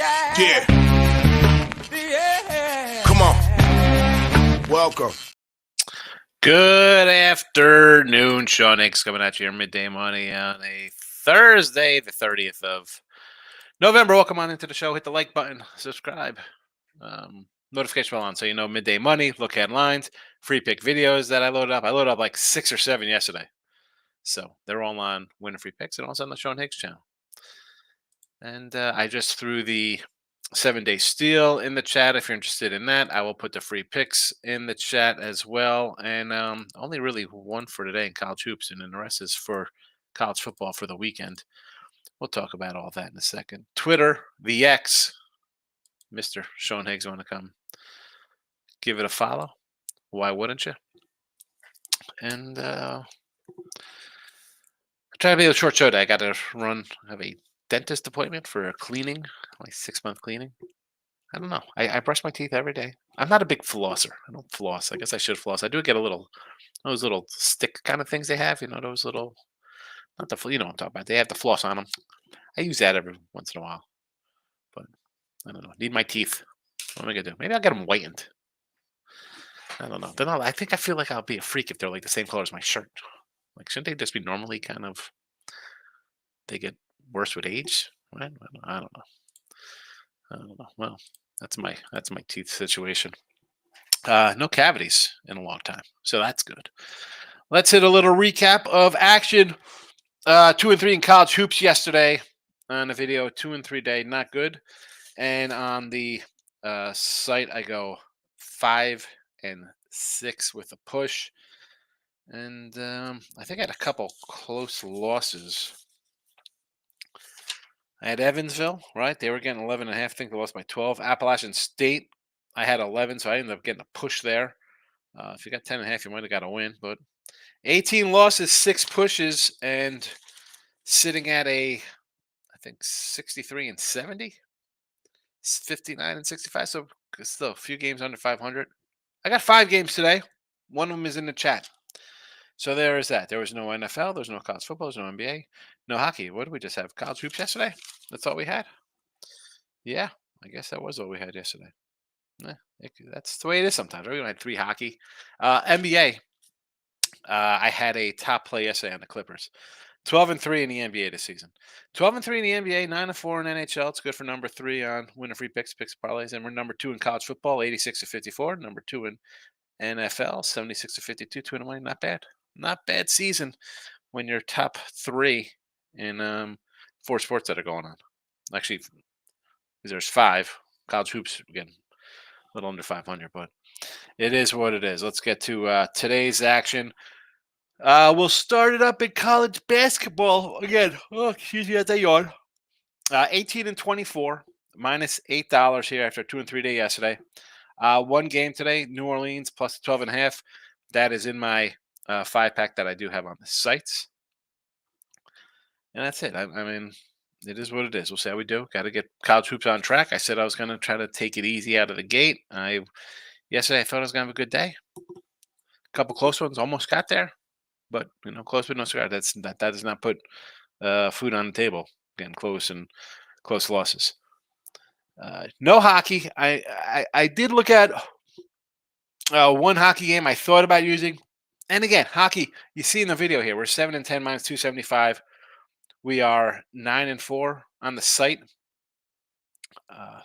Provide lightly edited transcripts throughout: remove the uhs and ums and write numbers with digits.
Yeah. Come on. Welcome. Good afternoon, Sean Higgs coming at you here, Midday Money on a Thursday, the 30th of November. Welcome on into the show. Hit the like button, subscribe, notification bell on so you know Midday Money, look headlines, free pick videos that I loaded up. I loaded up like 6 or 7 yesterday. So they're all on Winner Free Picks and also on the Sean Higgs channel. And I just threw the 7-day steal in the chat. If you're interested in that, I will put the free picks in the chat as well. And only really one for today in college hoops, and then the rest is for college football for the weekend. We'll talk about all that in a second. Twitter, the X, Mr. Sean Higgs, want to come give it a follow? Why wouldn't you? And try to be a short show today. I got to run, have a dentist appointment for a cleaning, like 6-month cleaning. I don't know. I brush my teeth every day. I'm not a big flosser. I don't floss. I guess I should floss. I do get those little stick kind of things they have. You know, those little, not the, you know what I'm talking about. They have the floss on them. I use that every once in a while. But I don't know. Need my teeth. What am I going to do? Maybe I'll get them whitened. I don't know. I think I feel like I'll be a freak if they're like the same color as my shirt. Like, shouldn't they just be normally kind of, they get worse with age? Right? I don't know. I don't know. Well, that's my teeth situation. No cavities in a long time, so that's good. Let's hit a little recap of action. 2 and 3 in college hoops yesterday on the video. 2 and 3 day, not good. And on the site, I go 5 and 6 with a push. And I think I had a couple close losses. I had Evansville, right? They were getting 11.5. I think they lost by 12. Appalachian State, I had 11, so I ended up getting a push there. If you got 10.5, you might have got a win. But 18 losses, 6 pushes, and sitting at I think 63 and 70, 59 and 65. So still a few games under 500. I got 5 games today. One of them is in the chat. So there is that. There was no NFL. There's no college football. There's no NBA. No hockey. What did we just have? College hoops yesterday? That's all we had? Yeah, I guess that was all we had yesterday. That's the way it is sometimes. Right? We had 3 hockey. NBA. I had a top play yesterday on the Clippers. 12 and 3 in the NBA this season. 12 and 3 in the NBA, 9 and 4 in NHL. It's good for number 3 on Winner Free Picks parlays. And we're number 2 in college football, 86 to 54. Number 2 in NFL, 76 to 52. 2 and 1. Not bad. Not bad season when you're top 3 in 4 sports that are going on. Actually, there's 5. College hoops, again, a little under 500, but it is what it is. Let's get to today's action. We'll start it up in college basketball again. Oh, excuse me, as I yawn. 18 and 24, minus $8 here after 2 and 3 day yesterday. One game today, New Orleans plus 12.5. That is in my 5-pack that I do have on the sites. And that's it. I mean, it is what it is. We'll see how we do. Got to get college hoops on track. I said I was going to try to take it easy out of the gate. Yesterday I thought I was going to have a good day. A couple close ones, almost got there. But, close but no cigar. That does not put food on the table. Again, close losses. No hockey. I did look at one hockey game I thought about using. And again, hockey, you see in the video here, we're 7 and 10 minus 275. We are 9 and 4 on the site.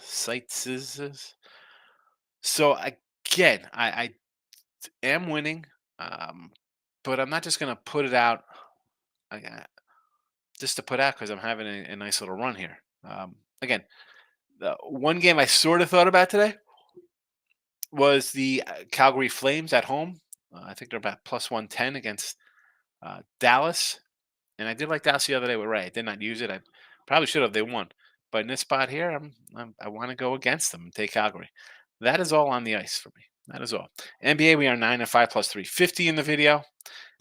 Sites is. So again, I am winning. But I'm not just going to put it out just to put out because I'm having a nice little run here. Again, the one game I sort of thought about today was the Calgary Flames at home. I think they're about plus 110 against Dallas. And I did like Dallas the other day with Ray. I did not use it. I probably should have. They won. But in this spot here, I want to go against them and take Calgary. That is all on the ice for me. That is all. NBA, we are 9 and 5 plus 350 in the video.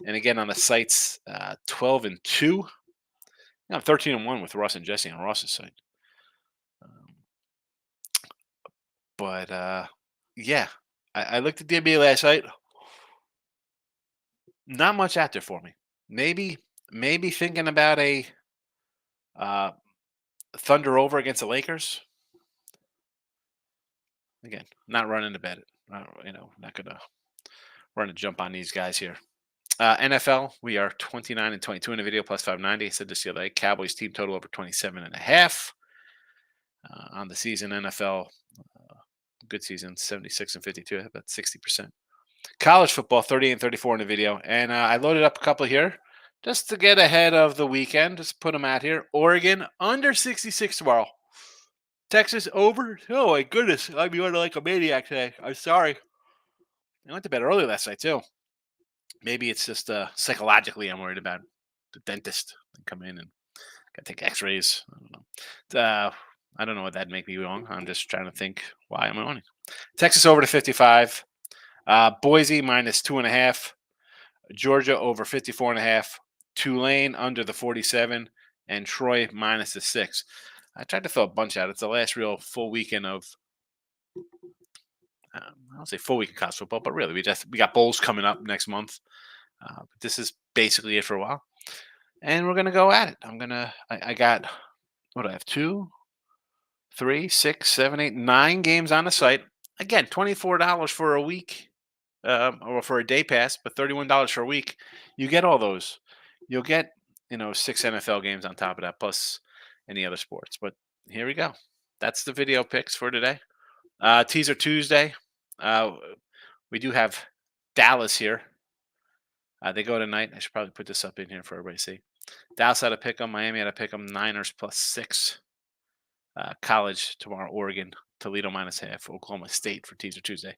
And again, on the sites, 12 and 2. I'm 13 and 1 with Russ and Jesse on Ross's site. Yeah, I looked at the NBA last night. Not much out there for me. Maybe thinking about a Thunder over against the Lakers. Again, not running to bet it. Not gonna run a jump on these guys here. NFL, we are 29-22 in the video, plus 590. I said this the other day. Cowboys team total over 27.5 on the season. NFL, good season, 76-52, about 60%. College football, 38-34 in the video, and I loaded up a couple here just to get ahead of the weekend. Just put them out here. Oregon under 66 tomorrow. Texas over. Oh my goodness, I'm running like a maniac today. I'm sorry. I went to bed early last night too. Maybe it's just psychologically I'm worried about the dentist come in and got to take X-rays. I don't know. I don't know what that'd make me wrong. I'm just trying to think why am I winning. Texas over to 55. Boise minus 2.5. Georgia over 54.5. Tulane under the 47, and Troy minus the 6. I tried to throw a bunch out. It's the last real full weekend of. I don't say full week of college football, but really, we got bowls coming up next month. But this is basically it for a while, and we're gonna go at it. I got what do I have? 2, 3, 6, 7, 8, 9 games on the site. Again, $24 for a week, or for a day pass, but $31 for a week. You get all those. You'll get 6 NFL games on top of that, plus any other sports. But here we go. That's the video picks for today. Teaser Tuesday. We do have Dallas here. They go tonight. I should probably put this up in here for everybody to see. Dallas had to pick them. Miami had to pick them. Niners plus 6. College tomorrow. Oregon. Toledo minus half. Oklahoma State for Teaser Tuesday.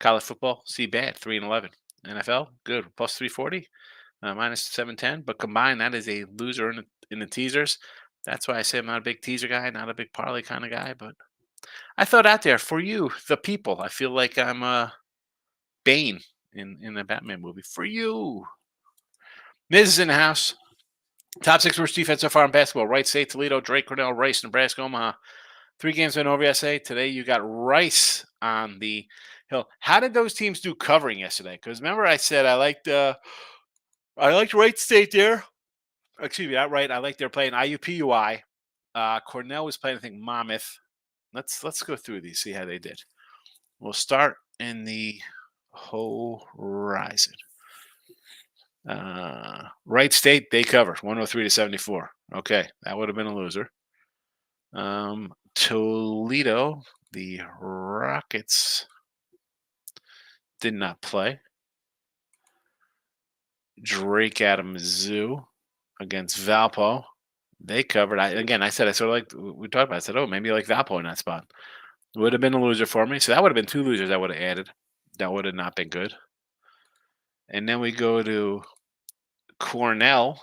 College football. See bad. 3-11. NFL good. Plus 340. Minus 710. But combined, that is a loser in the teasers. That's why I say I'm not a big teaser guy, not a big parlay kind of guy, but I thought out there for you, the people. I feel like I'm Bane in the Batman movie. For you. Miz is in the house. Top 6 worst defense so far in basketball. Wright State, Toledo, Drake, Cornell, Rice, Nebraska, Omaha. 3 games went over yesterday. Today you got Rice on the hill. How did those teams do covering yesterday? Because remember I said I liked Wright State there. Excuse me, not right. I like they're playing IUPUI. Cornell was playing, I think, Monmouth. Let's go through these, see how they did. We'll start in the horizon. Wright State, they covered 103-74. Okay, that would have been a loser. Toledo, the Rockets did not play. Drake out of Mizzou against Valpo. They covered. I said I sort of like we talked about. I said, oh, maybe like Valpo in that spot. Would have been a loser for me. So that would have been 2 losers I would have added. That would have not been good. And then we go to Cornell.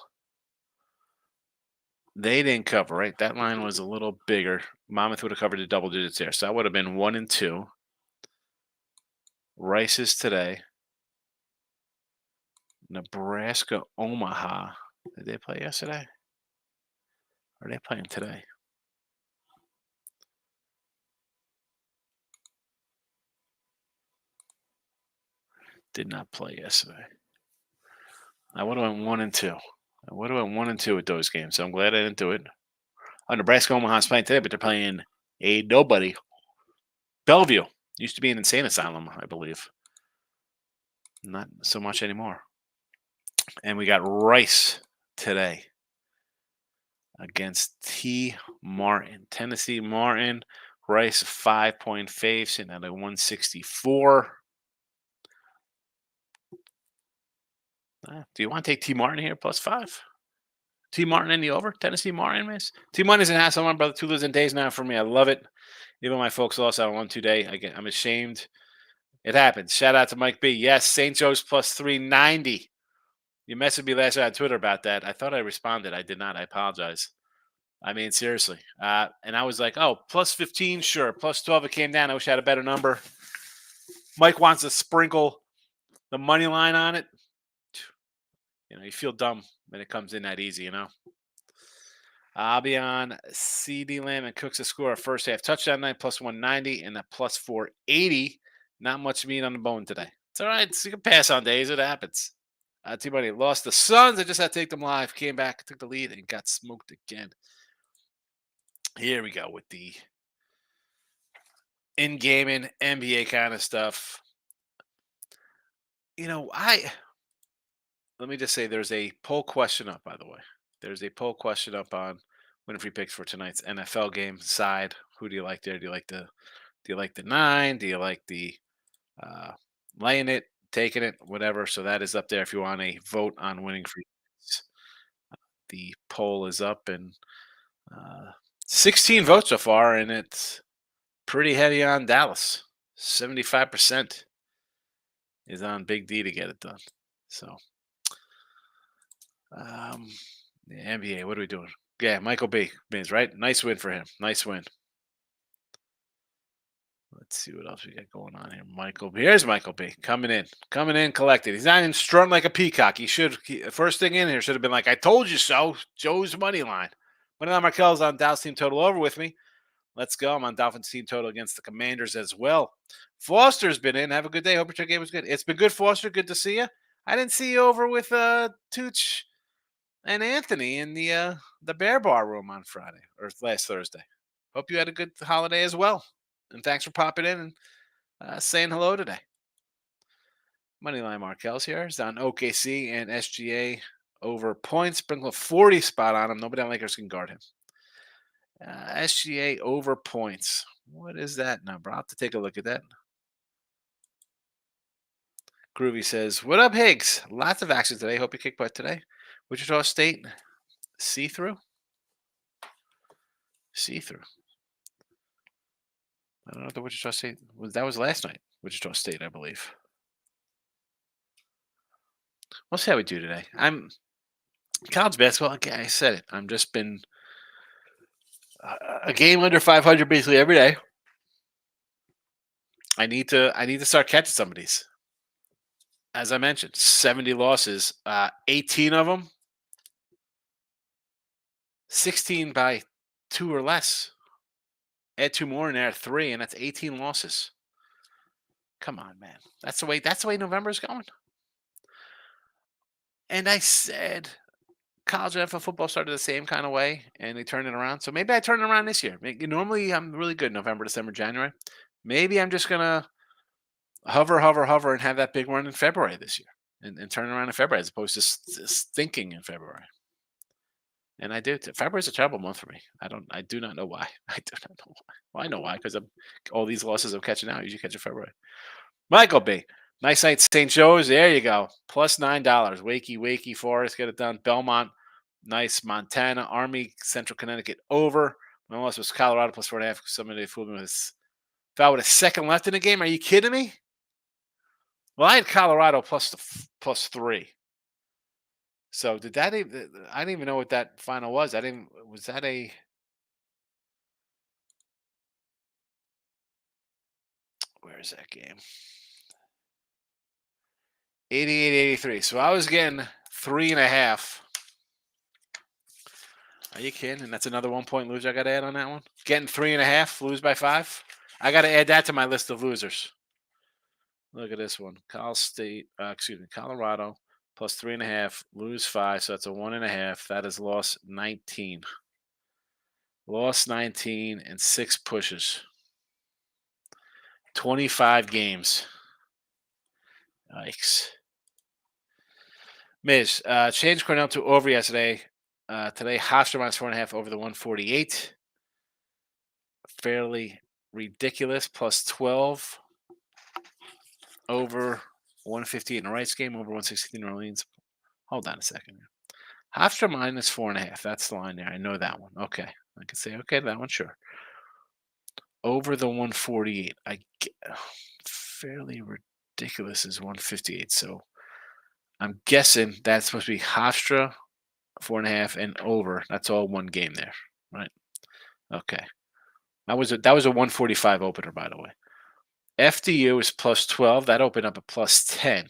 They didn't cover, right? That line was a little bigger. Monmouth would have covered the double digits there. So that would have been 1 and 2. Rice is today. Nebraska, Omaha. Did they play yesterday? Or are they playing today? Did not play yesterday. I would have went 1 and 2. I would have went 1 and 2 with those games. So I'm glad I didn't do it. Nebraska, Omaha's playing today, but they're playing a nobody. Bellevue used to be an insane asylum, I believe. Not so much anymore. And we got Rice today against T. Martin. Tennessee Martin. Rice 5-point fave, sitting at a 164. Do you want to take T. Martin here plus 5? T. Martin in the over? Tennessee Martin, miss? T. Martin's in house. I'm on, brother. 2 losing days now for me. I love it. Even my folks lost out on 1-2 day. I'm ashamed. It happens. Shout out to Mike B. Yes, St. Joe's plus 390. You messaged me last night on Twitter about that. I thought I responded. I did not. I apologize. I mean, seriously. And I was like, oh, plus 15, sure. Plus 12, it came down. I wish I had a better number. Mike wants to sprinkle the money line on it. You feel dumb when it comes in that easy, I'll be on CeeDee Lamb and Cooks to score a first half touchdown night, plus 190, and a plus 480. Not much meat on the bone today. It's all right. You can pass on days. It happens. T-Money lost the Suns. I just had to take them live. Came back, took the lead, and got smoked again. Here we go with the in gaming, NBA kind of stuff. Let me just say there's a poll question up, by the way. There's a poll question up on Winfrey picks for tonight's NFL game side. Who do you like there? Do you like the 9? Do you like the uh, laying it, taking it, whatever? So that is up there if you want a vote on winning free picks. The poll is up and uh, 16 votes so far, and it's pretty heavy on Dallas. 75% is on Big D to get it done. So, the NBA, what are we doing? Yeah, Michael B. Means right. Nice win for him. Nice win. Let's see what else we got going on here. Here's Michael B. Coming in, collected. He's not even strung like a peacock. First thing in here should have been like, I told you so. Joe's money line. Moneyline Markel's on Dallas team total over with me. Let's go. I'm on Dolphins team total against the Commanders as well. Foster's been in. Have a good day. Hope your game was good. It's been good, Foster. Good to see you. I didn't see you over with Tooch and Anthony in the Bear Bar room on Friday or last Thursday. Hope you had a good holiday as well. And thanks for popping in and saying hello today. Moneyline Markel's here. He's on OKC and SGA over points. Sprinkle a 40 spot on him. Nobody on Lakers can guard him. SGA over points. What is that number? I'll have to take a look at that. Groovy says, what up, Higgs? Lots of action today. Hope you kick butt today. Wichita State, see-through? See-through. I don't know if the Wichita State was. That was last night. Wichita State, I believe. We'll see how we do today. I'm college basketball. Okay, I said it. I'm just been a game under 500 basically every day. I need to start catching some of these. As I mentioned, 70 losses, 18 of them, 16 by 2 or less. Add 2 more in there, 3, and that's 18 losses. Come on, man. That's the way November's going. And I said college NFL football started the same kind of way, and they turned it around. So maybe I turn it around this year. Normally, I'm really good November, December, January. Maybe I'm just gonna hover, and have that big run in February this year, and turn around in February as opposed to thinking in February. And I do. February's a terrible month for me. I do not know why. I do not know why. Well, I know why because all these losses I'm catching now. I usually catch in February. Michael B. Nice night, St. Joe's. There you go. Plus $9. Wakey, Forest. Get it done. Belmont. Nice. Montana. Army. Central Connecticut. Over. My loss was Colorado plus 4.5. Somebody fooled me with this. Foul with a second left in the game. Are you kidding me? Well, I had Colorado plus 3. So did that even? I didn't even know what that final was. Was that a? Where is that game? 88-83. So I was getting 3.5. Are you kidding? And that's another 1 point loser I got to add on that one. Getting 3.5, lose by 5. I got to add that to my list of losers. Look at this one. Colorado plus 3.5, lose 5. So that's a 1.5. That is loss 19. Lost 19 and 6 pushes. 25 games. Yikes. Miz, changed Cornell to over yesterday. Today, Hofstra minus 4.5 over the 148. Fairly ridiculous. Plus 12 over 158 in the Rice game, over 116 in New Orleans. Hold on a second. Hofstra minus 4.5. That's the line there. I know that one. Okay. I can say, okay, that one, sure. Over the 148. I get fairly ridiculous is 158. So I'm guessing that's supposed to be Hofstra 4.5 and over. That's all one game there, right? Okay. That was a 145 opener, by the way. FDU is plus 12. That opened up at plus 10.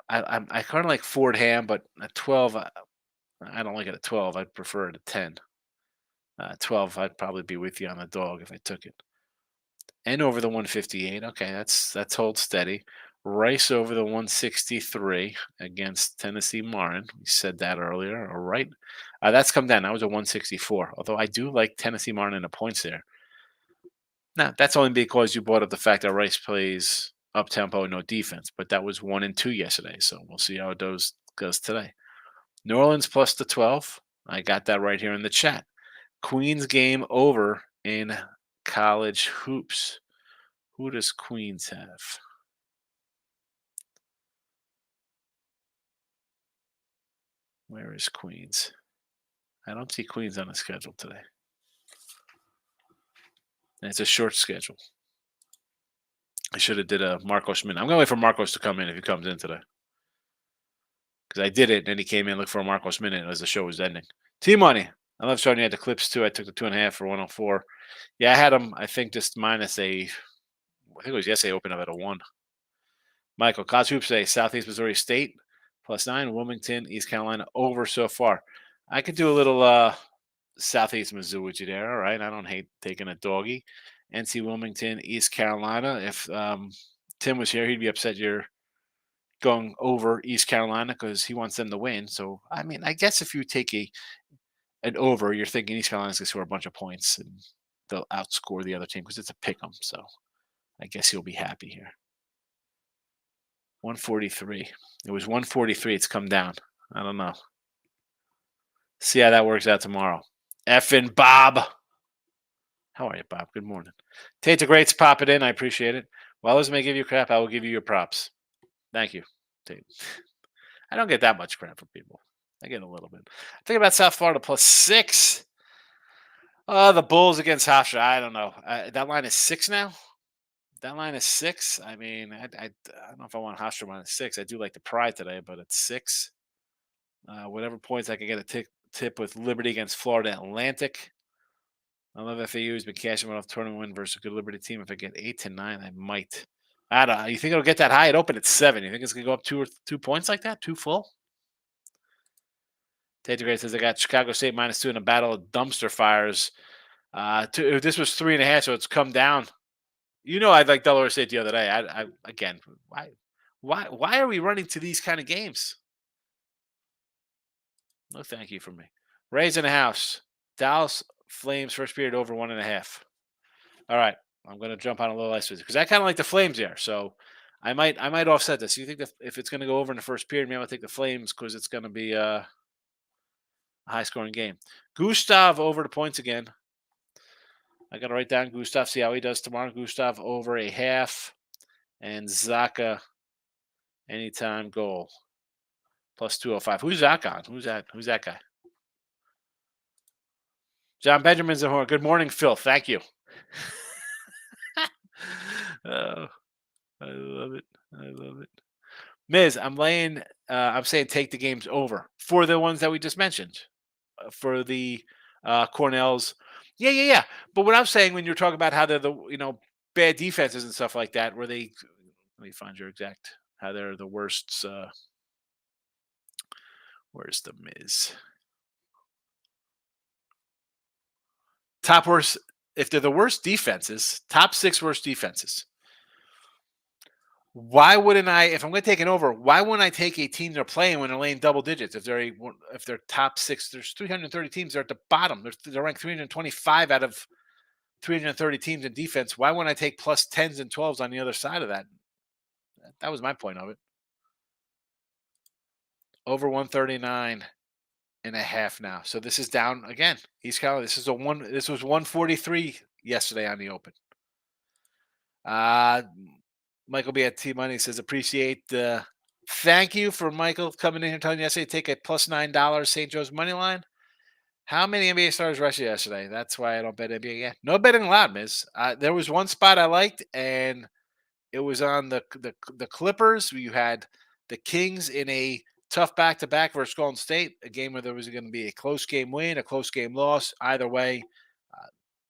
I kind of like Fordham, but at 12, I don't like it at 12. I'd prefer it at 10. 12, I'd probably be with you on the dog if I took it. And over the 158. Okay, that's hold steady. Rice over the 163 against Tennessee Martin. We said that earlier. All right. That's come down. That was a 164. Although I do like Tennessee Martin in the points there. Now, that's only because you brought up the fact that Rice plays up tempo, no defense, but that was 1-2 yesterday. So we'll see how it goes today. New Orleans plus the 12. I got that right here in the chat. Queens game over in college hoops. Who does Queens have? Where is Queens? I don't see Queens on the schedule today. And it's a short schedule. I should have did a Marcos minute. I'm going to wait for Marcos to come in if he comes in today. Because I did it, and then he came in, looked for a Marcos minute as the show was ending. T-Money. I love starting at the clips, too. I took the 2.5 for 104. Yeah, I had him, I think, just minus I think it was yesterday, open up at a 1. Michael, College Hoops say Southeast Missouri State, +9. Wilmington, East Carolina, over so far. I could do a little Southeast Missouri with you there. All right. I don't hate taking a doggy. NC Wilmington, East Carolina. If Tim was here, he'd be upset you're going over East Carolina because he wants them to win. So, I mean, I guess if you take an over, you're thinking East Carolina's going to score a bunch of points and they'll outscore the other team because it's a pick 'em. So, I guess he'll be happy here. 143. It was 143. It's come down. I don't know. See how that works out tomorrow. Effing Bob. How are you, Bob? Good morning. Tate the Greats, pop it in. I appreciate it. While others may give you crap, I will give you your props. Thank you, Tate. I don't get that much crap from people. I get a little bit. Think about South Florida +6. The Bulls against Hofstra. I don't know. That line is 6 now. That line is 6. I mean, I don't know if I want Hofstra -6. I do like the Pride today, but it's 6. Whatever points I can get a tip with Liberty against Florida Atlantic. I love FAU has been cashing one off tournament win versus a good Liberty team. If I get 8 to 9, I might. I don't know. You think it'll get that high? It opened at 7. You think it's gonna go up 2 points like that? 2 full? Tate Gray says I got Chicago State -2 in a battle of dumpster fires. This was 3.5, so it's come down. You know, I like Delaware State the other day. I again, why are we running to these kind of games? No, thank you for me. Rays in the house. Dallas Flames first period over 1.5. All right, I'm going to jump on a little ice because I kind of like the Flames there. So I might offset this. You think that if it's going to go over in the first period, maybe I'll take the Flames because it's going to be a high scoring game. Gustav over the points again. I got to write down Gustav, see how he does tomorrow. Gustav over a half, and Zaka anytime goal +205. Who's Zaka on? Who's that guy? John Benjamin's in horn. Good morning, Phil. Thank you. Oh, I love it. I love it. Miz, I'm saying take the games over for the ones that we just mentioned. For the Cornells. Yeah. But what I'm saying when you're talking about how they're the bad defenses and stuff like that, where they let me find your exact how they're the worst. Where's the Miz? Top worst. If they're the worst defenses, top 6 worst defenses. Why wouldn't I? If I'm going to take an over, why wouldn't I take a team they're playing when they're laying double digits? If they're top 6, there's 330 teams. They're at the bottom. They're ranked 325 out of 330 teams in defense. Why wouldn't I take +10s and 12s on the other side of that? That was my point of it. Over 139.5 now. So this is down again. East Carolina. This was 143 yesterday on the open. Michael B at T Money says appreciate the thank you for Michael coming in here telling you yesterday take a +$9 St. Joe's money line. How many NBA stars rushed yesterday? That's why I don't bet NBA yet. No betting allowed, Miz. There was one spot I liked, and it was on the Clippers. You had the Kings in a tough back-to-back versus Golden State, a game where there was going to be a close game win, a close game loss. Either way,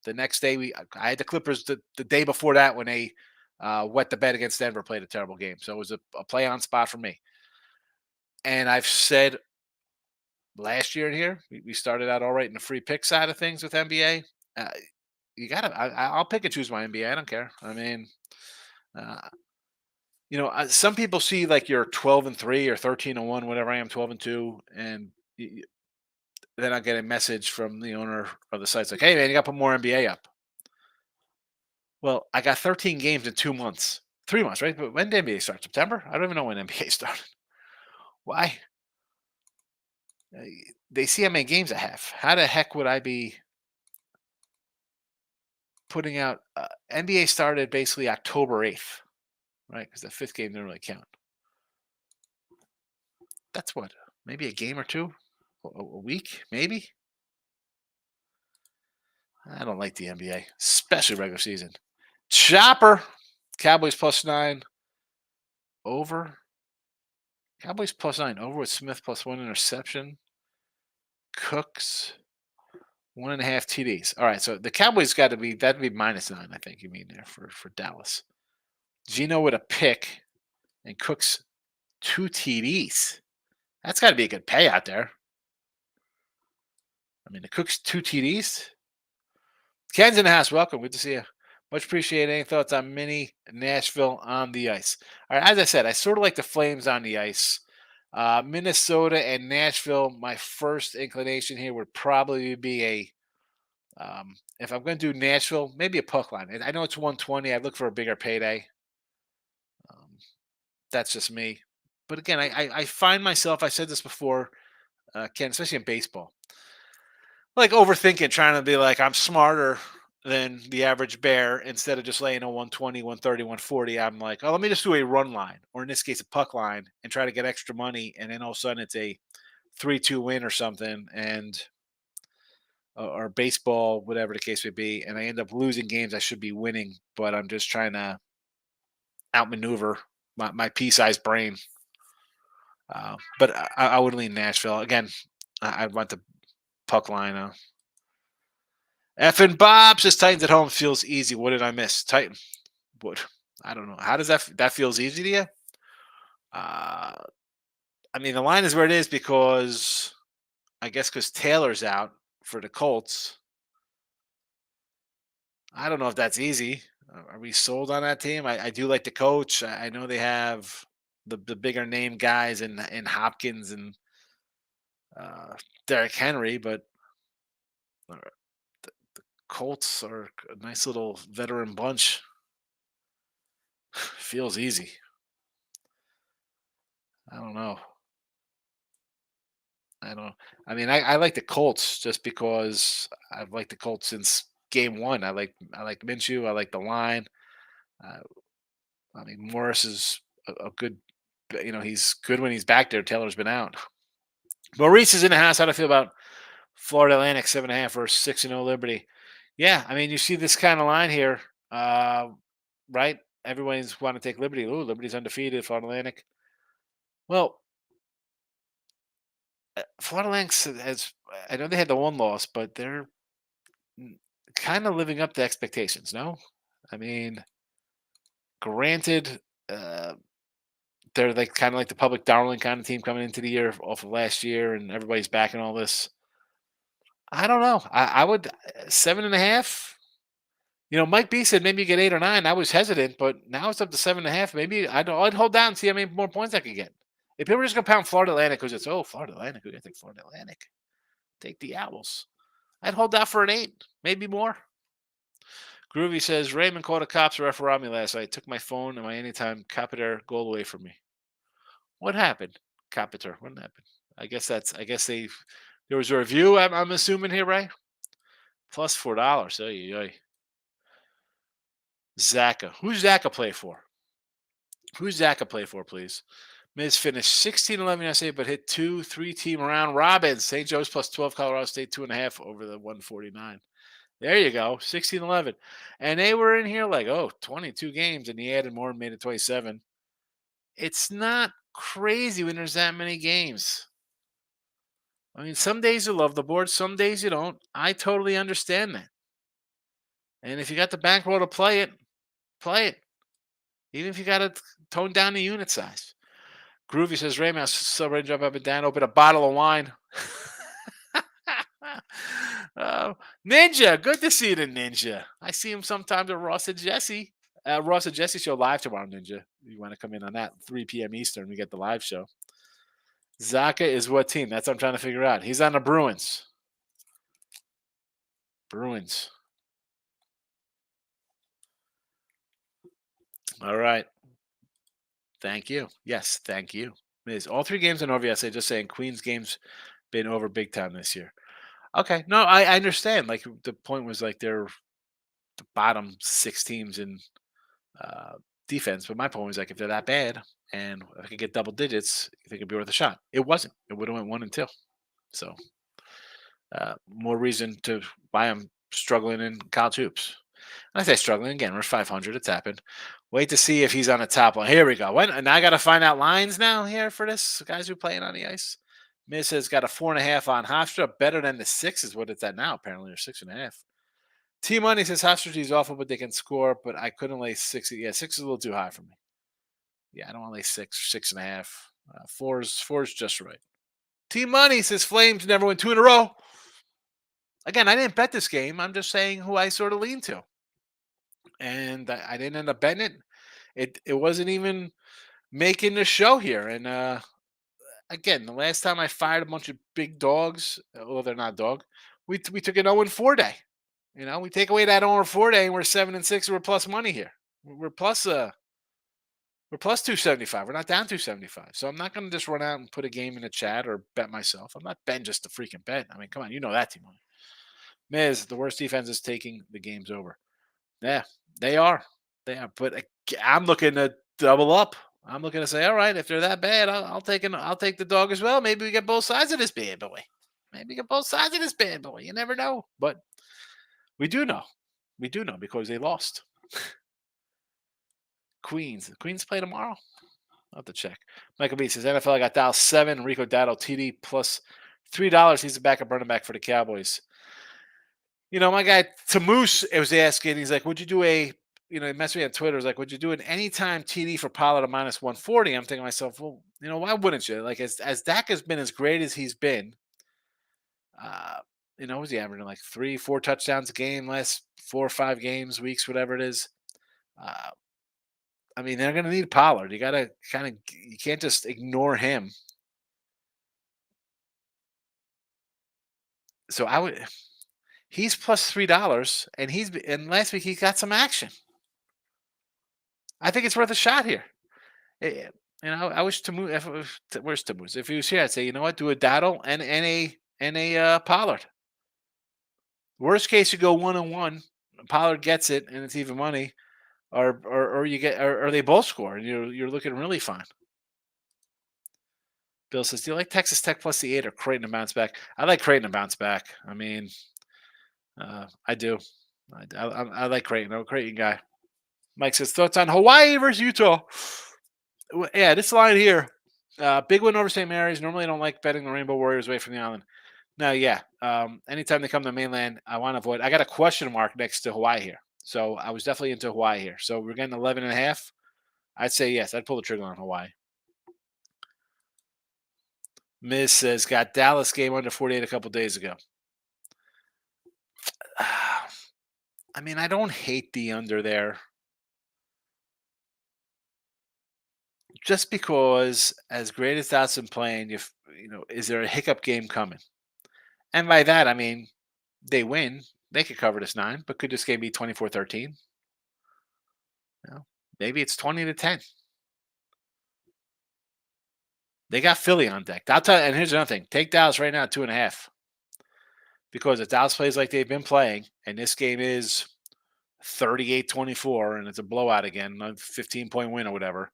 the next day I had the Clippers the day before that when they wet the bed against Denver, played a terrible game. So it was a play-on spot for me. And I've said last year in here, we started out all right in the free pick side of things with NBA. You got to I'll pick and choose my NBA. I don't care. I mean, some people see like you're 12-3 or 13-1, whatever I am, 12-2, and then I get a message from the owner of the site. It's like, hey man, you got to put more NBA up. Well, I got 13 games in 2 months, 3 months, right? But when did NBA start? September? I don't even know when NBA started. Why? Uh, They see how many games I have. How the heck would I be putting out? NBA started basically October 8th, right? Because the fifth game didn't really count. That's what, maybe a game or two, a week, maybe. I don't like the NBA, especially regular season. Chopper, Cowboys +9 over. Cowboys +9 over with Smith +1 interception. Cooks 1.5 TDs. All right, so the Cowboys got to be that'd be -9. I think you mean there for Dallas. Gino with a pick and Cooks 2 TDs. That's got to be a good payout there. I mean, the Cooks 2 TDs. Ken's in the house. Welcome. Good to see you. Much appreciated. Any thoughts on mini Nashville on the ice? All right, as I said, I sort of like the Flames on the ice. Minnesota and Nashville, my first inclination here would probably be if I'm going to do Nashville, maybe a puck line. I know it's 120. I'd look for a bigger payday. Um, that's just me. But again, I find myself, I said this before, Ken, especially in baseball, like overthinking, trying to be like, I'm smarter than the average bear instead of just laying a 120, 130, 140. I'm like, oh, let me just do a run line, or in this case, a puck line, and try to get extra money. And then all of a sudden it's a 3-2 win or something. And or baseball, whatever the case may be, and I end up losing games I should be winning, but I'm just trying to outmaneuver my pea-sized brain. But I would lean Nashville again. I want the puck line. F and Bob says Titans at home feels easy. What did I miss? Titan. What? I don't know. How does that feels easy to you? Uh, I mean, the line is where it is because I guess because Taylor's out for the Colts. I don't know if that's easy. Are we sold on that team? I do like the coach. I know they have the bigger name guys in Hopkins and uh, Derrick Henry, but uh, the Colts are a nice little veteran bunch. Feels easy. I don't know. I don't. I mean, I like the Colts just because I've liked the Colts since game one. I like Minshew. I like the line. Uh, I mean, Morris is a good. He's good when he's back there. Taylor's been out. Maurice is in the house. How do I feel about Florida Atlantic 7.5 versus 6-0 Liberty? Yeah, I mean, you see this kind of line here, uh, right? Everyone's want to take Liberty. Ooh, Liberty's undefeated. Florida Atlantic. Well, Florida Atlantic has. I know they had the one loss, but they're kind of living up to expectations. No, I mean, granted, uh, they're like kind of like the public darling kind of team coming into the year off of last year, and everybody's backing all this. I don't know. I would 7.5. Mike B said maybe you get 8 or 9. I was hesitant, but now it's up to 7.5. Maybe I'd hold down and see how many more points I could get. If people were just gonna pound Florida Atlantic because it's Florida Atlantic, we gotta take Florida Atlantic. Take the Owls. I'd hold out for an 8, maybe more. Groovy says Raymond called a cops referee on me last night. Took my phone and my anytime Capiter goal away from me. What happened, Capiter? What happened? I guess there was a review. I'm assuming here, right? Plus $4. Zaka. Who's Zaka play for? Who's Zaka play for, please? Miz finished 16-11 yesterday, but hit 2-3 team round robins. St. Joe's plus 12, Colorado State 2.5 over the 149. There you go, 16-11. And they were in here like, 22 games, and he added more and made it 27. It's not crazy when there's that many games. I mean, some days you love the board, some days you don't. I totally understand that. And if you got the bankroll to play it, play it. Even if you got to tone down the unit size. Groovy says, Raymond, celebrating jump up and down, open a bottle of wine. Ninja, good to see the Ninja. I see him sometimes at Ross and Jesse. Ross and Jesse show live tomorrow, Ninja. You want to come in on that, 3 p.m. Eastern, we get the live show. Zaka is what team? That's what I'm trying to figure out. He's on the Bruins. Bruins. All right. Thank you. Yes, thank you. Miz, all 3 games are over yesterday. Just saying, Queens games been over big time this year. Okay, no, I understand. Like the point was like they're the bottom 6 teams in uh, defense, but my point was like if they're that bad and if I could get double digits, you think it'd be worth a shot. It wasn't. It would have went 1 and 2. So more reason to why I'm struggling in college hoops. I say struggling again. We're 500. It's happened. Wait to see if he's on the top line. Here we go. And I got to find out lines now here for this guys who playing on the ice. Miz has got a 4.5 on Hofstra. Better than the 6 is what it's at now. Apparently, or 6.5. T Money says Hofstra is awful, but they can score. But I couldn't lay 6. Yeah, 6 is a little too high for me. Yeah, I don't want to lay 6, 6.5. Four's just right. T Money says Flames never win 2 in a row. Again, I didn't bet this game. I'm just saying who I sort of lean to, and I didn't end up betting it. It wasn't even making the show here. And again, the last time I fired a bunch of big dogs, well, they're not dog. We took an 0-4 day. You know, we take away that 0-4 day, and we're 7-6. We're plus money here. We're plus we're plus 275. We're not down 275. So I'm not going to just run out and put a game in the chat or bet myself. I'm not betting just to freaking bet. I mean, come on, you know that team. Miz, the worst defense is taking the games over. Yeah, they are. They are. But I'm looking to double up. I'm looking to say, all right, if they're that bad, I'll take the dog as well. Maybe we get both sides of this bad boy. Maybe we get both sides of this bad boy. You never know. But we do know. We do know because they lost. Queens. The Queens play tomorrow. I'll have to check. Michael B says NFL I got Dallas 7, Rico Dowdle TD plus $3. He's a backup running back for the Cowboys. You know, my guy Tamoose was asking, he's like, would you do he messaged me on Twitter. He's like, would you do an anytime TD for Pollard at minus 140? I'm thinking to myself, well, why wouldn't you? Like, as Dak has been as great as he's been, uh, was he averaging like 3-4 touchdowns a game last 4 or 5 games, weeks, whatever it is? Uh, I mean, they're going to need Pollard. You got to you can't just ignore him. So he's plus $3, and last week he got some action. I think it's worth a shot here. I wish Tamu. Where's Tamu? If he was here, I'd say, you know what, do a Daddle and a Pollard. Worst case, you go 1-1. Pollard gets it, and it's even money, or you get, or they both score, and you're looking really fine. Bill says, do you like Texas Tech plus the 8 or Creighton to bounce back? I like Creighton to bounce back. I mean, I do. I like Creighton. I'm a Creighton guy. Mike says, thoughts on Hawaii versus Utah? Yeah, this line here. Big win over St. Mary's. Normally, I don't like betting the Rainbow Warriors away from the island. No, yeah. Anytime they come to the mainland, I want to avoid. I got a question mark next to Hawaii here. So I was definitely into Hawaii here. So we're getting 11.5. I'd say yes. I'd pull the trigger on Hawaii. Miz says, got Dallas game under 48 a couple days ago. I mean, I don't hate the under there. Just because, as great as that's been playing, is there a hiccup game coming? And by that, I mean, they win. They could cover this 9, but could this game be 24-13? Maybe it's 20-10. They got Philly on deck. I'll tell you, and here's another thing. Take Dallas right now at 2.5. Because if Dallas plays like they've been playing, and this game is 38-24, and it's a blowout again, a 15-point win or whatever,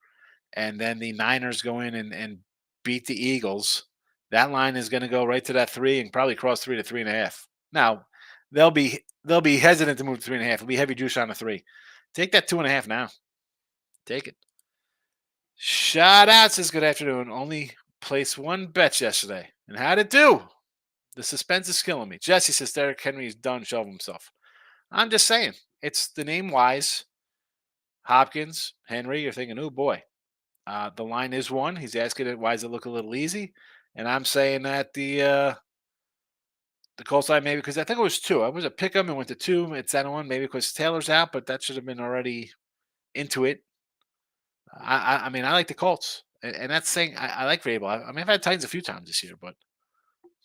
and then the Niners go in and beat the Eagles, that line is going to go right to that 3 and probably cross 3 to 3.5. Now, they'll be hesitant to move to 3.5. It'll be heavy juice on the 3. Take that 2.5 now. Take it. Shout out says good afternoon. Only placed 1 bet yesterday. And how'd it do? The suspense is killing me. Jesse says Derrick Henry's done shelving himself. I'm just saying. It's the name wise. Hopkins, Henry, you're thinking, oh boy. The line is 1. He's asking it, why does it look a little easy? And I'm saying that the Colts line maybe because I think it was 2. I was a pick 'em and went to 2. It's that 1 maybe because Taylor's out, but that should have been already into it. I mean, I like the Colts, and that's saying I like Vrabel. I mean, I've had Titans a few times this year, but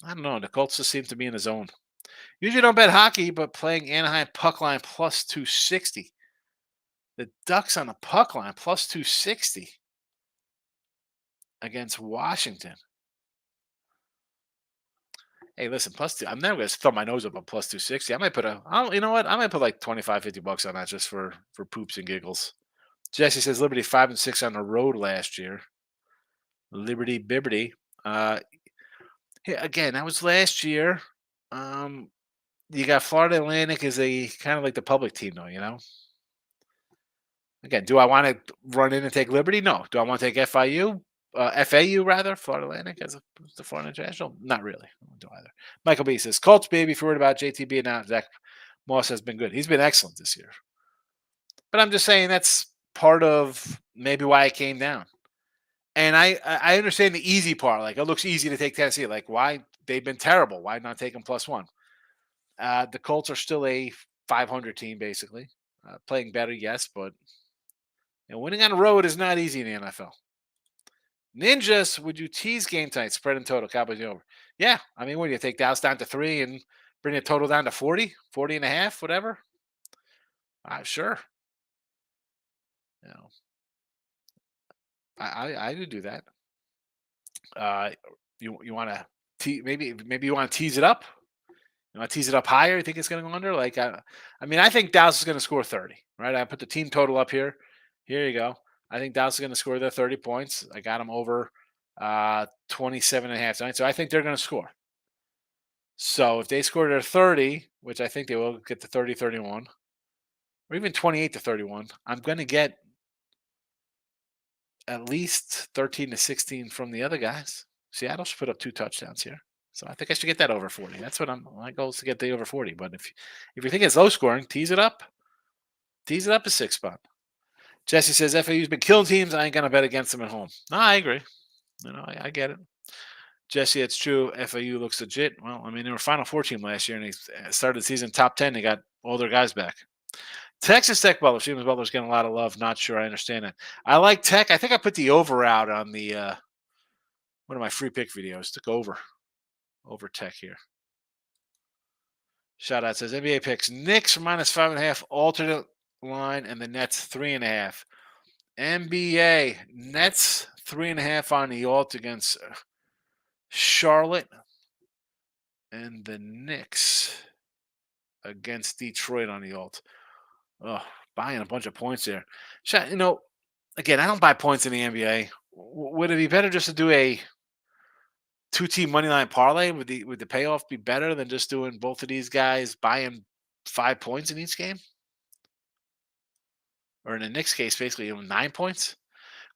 I don't know. The Colts just seem to be in the zone. Usually don't bet hockey, but playing Anaheim puck line plus 260. The Ducks on the puck line plus 260 against Washington. Hey, listen, plus two. I'm never going to throw my nose up on plus 260. I might put you know what? I might put like 25, $50 on that just for poops and giggles. Jesse says Liberty 5-6 on the road last year. Liberty Bibberty. Yeah, again, that was last year. You got Florida Atlantic as a kind of like the public team, though. Again, do I want to run in and take Liberty? No. Do I want to take FAU rather, Florida Atlantic as the Florida International? Not really. I don't do either. Michael B says Colts baby. If you're worried about JTB and now Zach Moss has been good. He's been excellent this year. But I'm just saying that's part of maybe why I came down. And I understand the easy part. Like, it looks easy to take Tennessee. Like, why? They've been terrible. Why not take them +1? The Colts are still a 500 team, basically. Playing better, yes, but winning on the road is not easy in the NFL. Ninjas, would you tease game tonight, spread and total, Cowboys over? Yeah. I mean, what do you take Dallas down to 3 and bring the total down to 40, 40 and a half, whatever? Sure. I do that. You want to maybe you want to tease it up? You want to tease it up higher? You think it's going to go under? Like, I think Dallas is going to score 30. Right? I put the team total up here. Here you go. I think Dallas is going to score their 30 points. I got them over 27 and a half tonight. So I think they're going to score. So if they score their 30, which I think they will get to 30-31, or even 28-31, I'm going to get at least 13-16 from the other guys. Seattle should put up 2 touchdowns here. So I think I should get that over 40. That's what my goal is, to get the over 40. But if you think it's low scoring, tease it up. Tease it up a 6 spot. Jesse says FAU's been killing teams. I ain't gonna bet against them at home. No, I agree. I get it. Jesse, it's true. FAU looks legit. Well, I mean, they were Final Four team last year, and they started the season top 10. They got all their guys back. Texas Tech Butler. Seamus Butler's getting a lot of love. Not sure I understand it. I like Tech. I think I put the over out on the one of my free pick videos. Took over Tech here. Shout out says NBA picks Knicks -5.5 alternate line, and the Nets 3.5. NBA Nets 3.5 on the alt against Charlotte, and the Knicks against Detroit on the alt. Oh, buying a bunch of points there. Again, I don't buy points in the NBA. Would it be better just to do a 2-team money line parlay? Would the payoff be better than just doing both of these guys buying 5 points in each game? Or in the Knicks case, basically 9 points.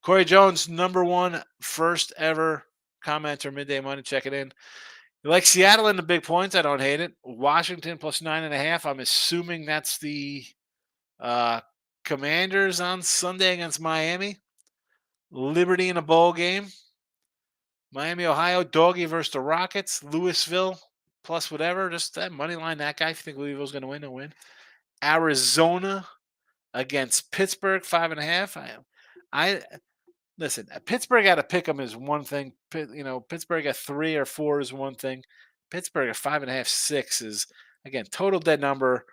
Corey Jones, #1 first ever commenter, Midday Money, check it in. You like Seattle in the big points? I don't hate it. Washington +9.5. I'm assuming that's the Commanders on Sunday against Miami. Liberty in a bowl game. Miami, Ohio, doggy versus the Rockets. Louisville plus whatever. Just that money line, that guy. If you think Louisville's going to win, they'll win. Arizona against Pittsburgh, 5.5. I listen. Pittsburgh at a pick 'em is one thing. Pittsburgh at 3 or 4 is one thing. Pittsburgh at 5.5, 6 is, again, total dead number.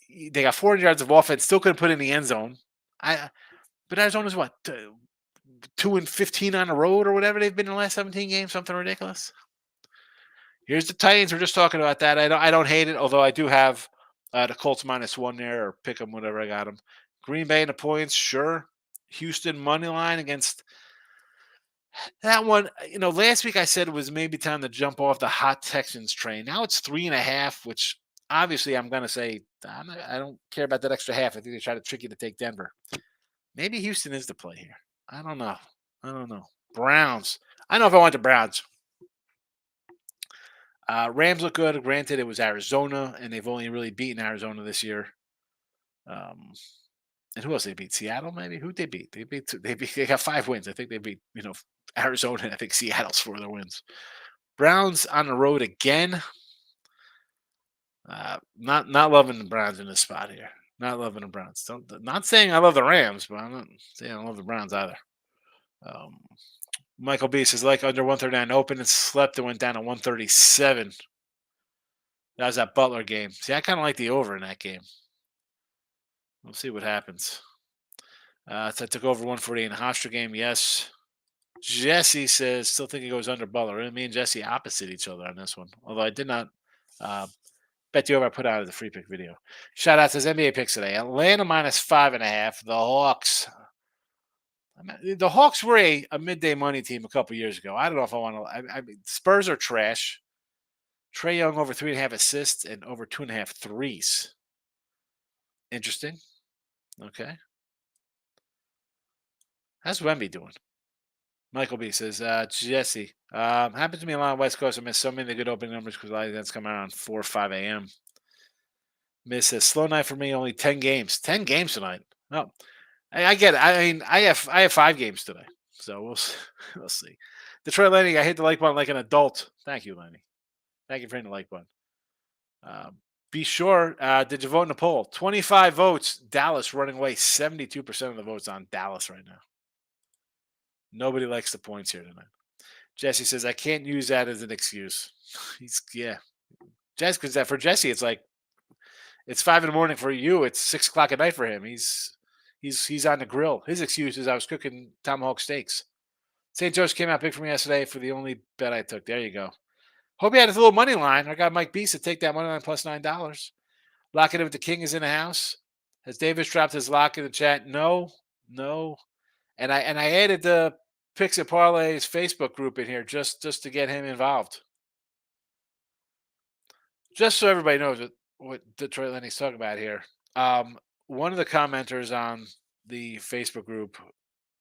They got 400 yards of offense. Still couldn't put in the end zone. But Arizona's what, 2-15 on the road or whatever they've been in the last 17 games. Something ridiculous. Here's the Titans. We're just talking about that. I don't hate it, although I do have the Colts -1 there, or pick them, whatever I got them. Green Bay in the points, sure. Houston money line against that one. Last week I said it was maybe time to jump off the hot Texans train. Now it's 3.5, which obviously I'm going to say I don't care about that extra half. I think they try to trick you to take Denver. Maybe Houston is the play here. I don't know. Browns. I know if I want the Browns. Rams look good. Granted, it was Arizona, and they've only really beaten Arizona this year. And who else they beat? Seattle, maybe? Who'd they beat? They got 5 wins. I think they beat, Arizona, and I think Seattle's 4 of their wins. Browns on the road again. Not loving the Browns in this spot here. Not loving the Browns. Not saying I love the Rams, but I'm not saying I love the Browns either. Michael B says, like under 139 open and slept and went down to 137. That was that Butler game. See, I kind of like the over in that game. We'll see what happens. So I took over 148 in the Hofstra game. Yes. Jesse says, still think it goes under Butler. Me and Jesse opposite each other on this one. Although I did not bet the over I put out of the free pick video. Shout out to his NBA picks today. Atlanta -5.5. The Hawks. The Hawks were a midday money team a couple years ago. I don't know if I want to. I mean, Spurs are trash. Trae Young over 3.5 assists and over 2.5 threes. Interesting. Okay. How's Wemby doing? Michael B says, Jesse, happens to me a lot on West Coast. I missed so many of the good opening numbers because a lot of that's coming around 4 or 5 a.m. Miss says, slow night for me, only 10 games. 10 games tonight. No, I get it. I mean, I have 5 games today. So we'll see. Detroit Lenny, I hit the like button like an adult. Thank you, Lenny. Thank you for hitting the like button. Be sure, did you vote in the poll? 25 votes. Dallas running away. 72% of the votes on Dallas right now. Nobody likes the points here tonight. Jesse says, I can't use that as an excuse. Jesse, because for Jesse, it's like it's 5 a.m. for you. It's 6 o'clock at night for him. He's on the grill. His excuse is I was cooking tomahawk steaks. St. Joe's came out big for me yesterday for the only bet I took. There you go. Hope you had a little money line. I got Mike Beast to take that money line plus $9. Locking it with the King is in the house. Has Davis dropped his lock in the chat? No. And I added the Picks and Parlays Facebook group in here just to get him involved. Just so everybody knows what Detroit Lenny's talking about here. One of the commenters on the Facebook group,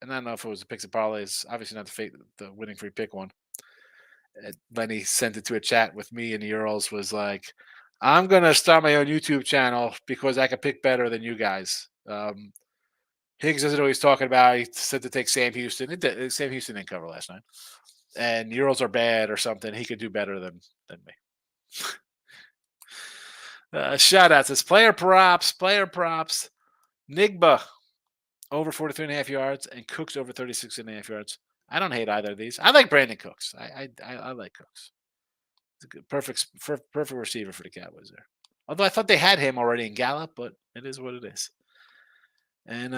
and I don't know if it was the Picks and Parlays, obviously not the winning free pick one. Lenny sent it to a chat with me and the Earls, was like, I'm going to start my own YouTube channel because I can pick better than you guys. Higgs doesn't know what he's talking about. He said to take Sam Houston. Sam Houston didn't cover last night. And Earls are bad or something. He could do better than me. Shout out says player props. Nigba over 43.5 yards and Cooks over 36.5 yards. I don't hate either of these. I like Brandon Cooks. I like Cooks. It's a good, perfect receiver for the Cowboys there. Although I thought they had him already in Gallup, but it is what it is. And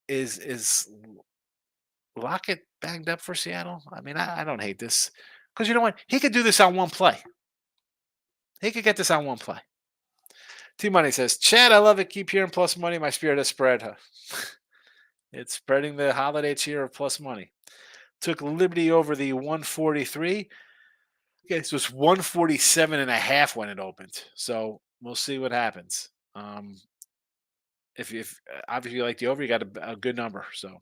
is Lockett banged up for Seattle? I mean, I don't hate this because you know what? He could do this on one play. He could get this on one play. T-Money says, Chad, I love it. Keep hearing plus money. My spirit has spread. Huh? It's spreading the holiday cheer of plus money. Took Liberty over the 143. Okay, so it's 147.5 when it opened. So we'll see what happens. If obviously you like the over, you got a good number. So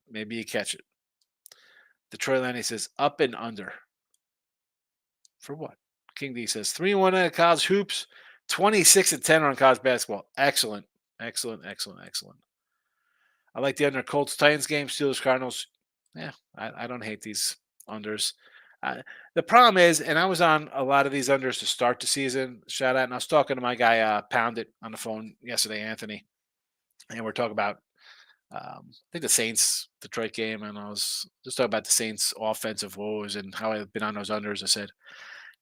maybe you catch it. Detroit Lenny says up and under. For what? King D says 3-1 at college hoops, 26-10 on college basketball. Excellent. I like the under Colts Titans game, Steelers Cardinals. Yeah, I don't hate these unders. The problem is, and I was on a lot of these unders to start the season. Shout out, and I was talking to my guy Pound It on the phone yesterday, Anthony, and we're talking about I think the Saints Detroit game, and I was just talking about the Saints offensive woes and how I've been on those unders. I said,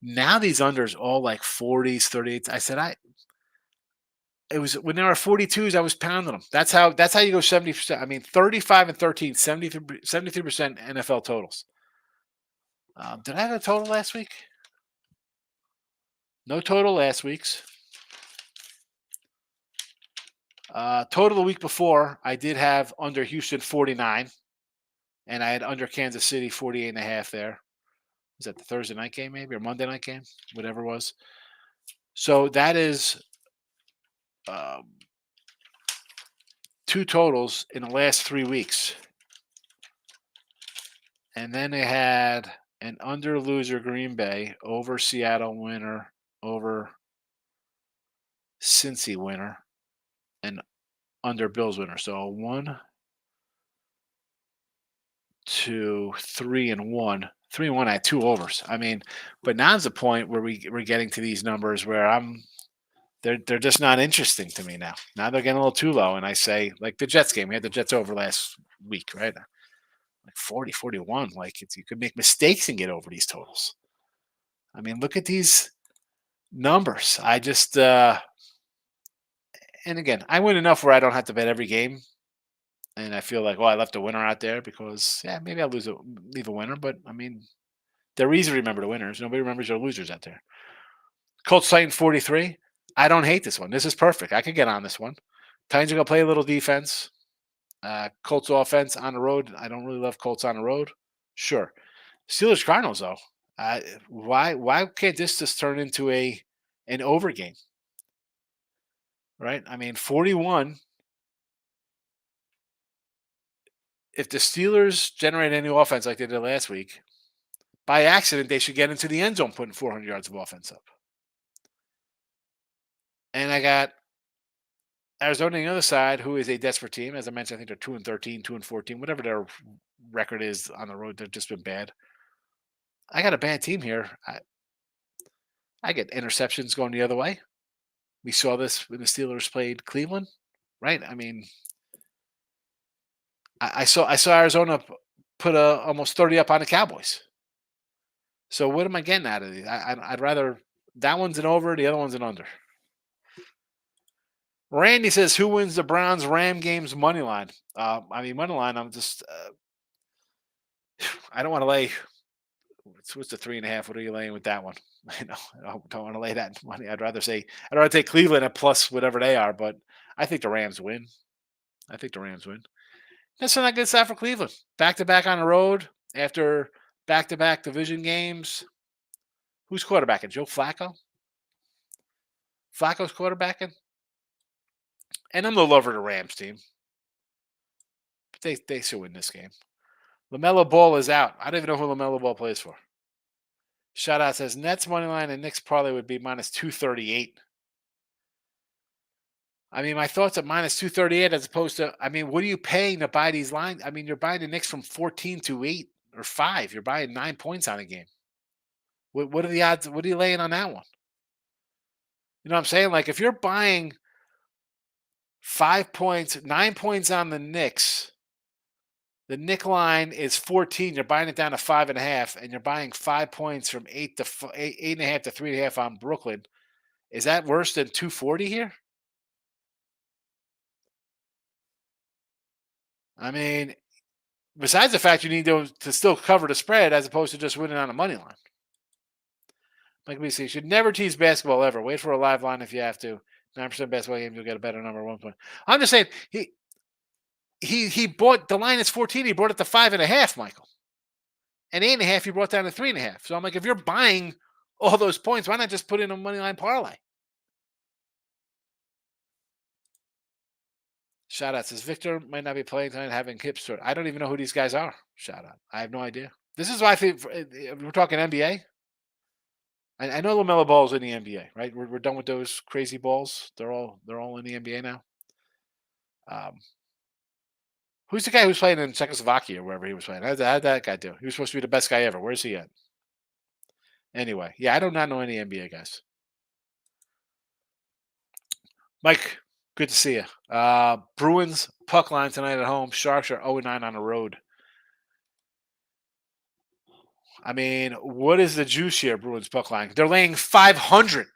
now these unders all like 40s, 38s. I said it was when there were 42s, I was pounding them. That's how you go 70%. I mean, 35 and 13, 73% NFL totals. Did I have a total last week? No total last week's. Total the week before, I did have under Houston 49, and I had under Kansas City 48.5 there. Was that the Thursday night game maybe or Monday night game? Whatever it was. So that is two totals in the last 3 weeks. And then they had an under loser Green Bay, over Seattle winner, over Cincy winner, and under Bills winner. So 1, 2, 3, and 1. 3 and 1, I had 2 overs. I mean, but now's the point where we're getting to these numbers where they're just not interesting to me now. Now they're getting a little too low. And I say, like the Jets game, we had the Jets over last week, right? Like 40, 41. Like you could make mistakes and get over these totals. I mean, look at these numbers. I just And again, I win enough where I don't have to bet every game, and I feel like, well, I left a winner out there because yeah, maybe I'll leave a winner, but I mean, they're easy to remember the winners. Nobody remembers your losers out there. Colts Titan 43. I don't hate this one. This is perfect. I could get on this one. Titans are gonna play a little defense. Colts offense on the road. I don't really love Colts on the road. Sure. Steelers Cardinals though. Why can't this just turn into an over game? Right? I mean, 41. If the Steelers generate any offense like they did last week, by accident they should get into the end zone putting 400 yards of offense up. And I got Arizona on the other side, who is a desperate team. As I mentioned, I think they're 2-13, 2-14, whatever their record is on the road. They've just been bad. I got a bad team here. I get interceptions going the other way. We saw this when the Steelers played Cleveland, right? I mean, I saw Arizona put almost 30 up on the Cowboys. So what am I getting out of these? I'd rather that one's an over, the other one's an under. Randy says, "Who wins the Browns Ram games money line?" I mean, money line. I'm just I don't want to lay. What's the 3.5? What are you laying with that one? I don't want to lay that money. I'd rather take Cleveland at plus whatever they are, but I think the Rams win. I think the Rams win. That's not a good start for Cleveland. Back to back on the road after back to back division games. Who's quarterbacking? Joe Flacco? Flacco's quarterbacking? And I'm the lover of the Rams team. But they should win this game. LaMelo Ball is out. I don't even know who LaMelo Ball plays for. Shout out says Nets money line and Knicks probably would be minus 238. I mean, my thoughts at minus 238 as opposed to, I mean, what are you paying to buy these lines? I mean, you're buying the Knicks from 14 to 8 or 5. You're buying 9 points on a game. What are the odds? What are you laying on that one? You know what I'm saying? Like, if you're buying 5 points, 9 points on the Knicks, the Nick line is 14. You're buying it down to 5.5, and you're buying 5 points from 8.5 to 3.5 on Brooklyn. Is that worse than 240 here? I mean, besides the fact you need to still cover the spread as opposed to just winning on a money line. Like we say, you should never tease basketball ever. Wait for a live line if you have to. 9% basketball games, you'll get a better number at 1 point. I'm just saying he bought the line is 14. He brought it to 5.5, Michael. And 8.5, he brought down to 3.5. So I'm like, if you're buying all those points, why not just put in a money line parlay? Shout out says Victor might not be playing tonight, having hip surgery. I don't even know who these guys are. Shout out. I have no idea. This is why I think we're talking NBA. I know LaMelo Ball's in the NBA, right? We're done with those crazy balls. They're all in the NBA now. Um, who's the guy who's playing in Czechoslovakia or wherever he was playing? How'd that guy do? He was supposed to be the best guy ever. Where's he at? Anyway, yeah, I do not know any NBA guys. Mike, good to see you. Bruins puck line tonight at home. Sharks are 0-9 on the road. I mean, what is the juice here, Bruins puck line? They're laying 500.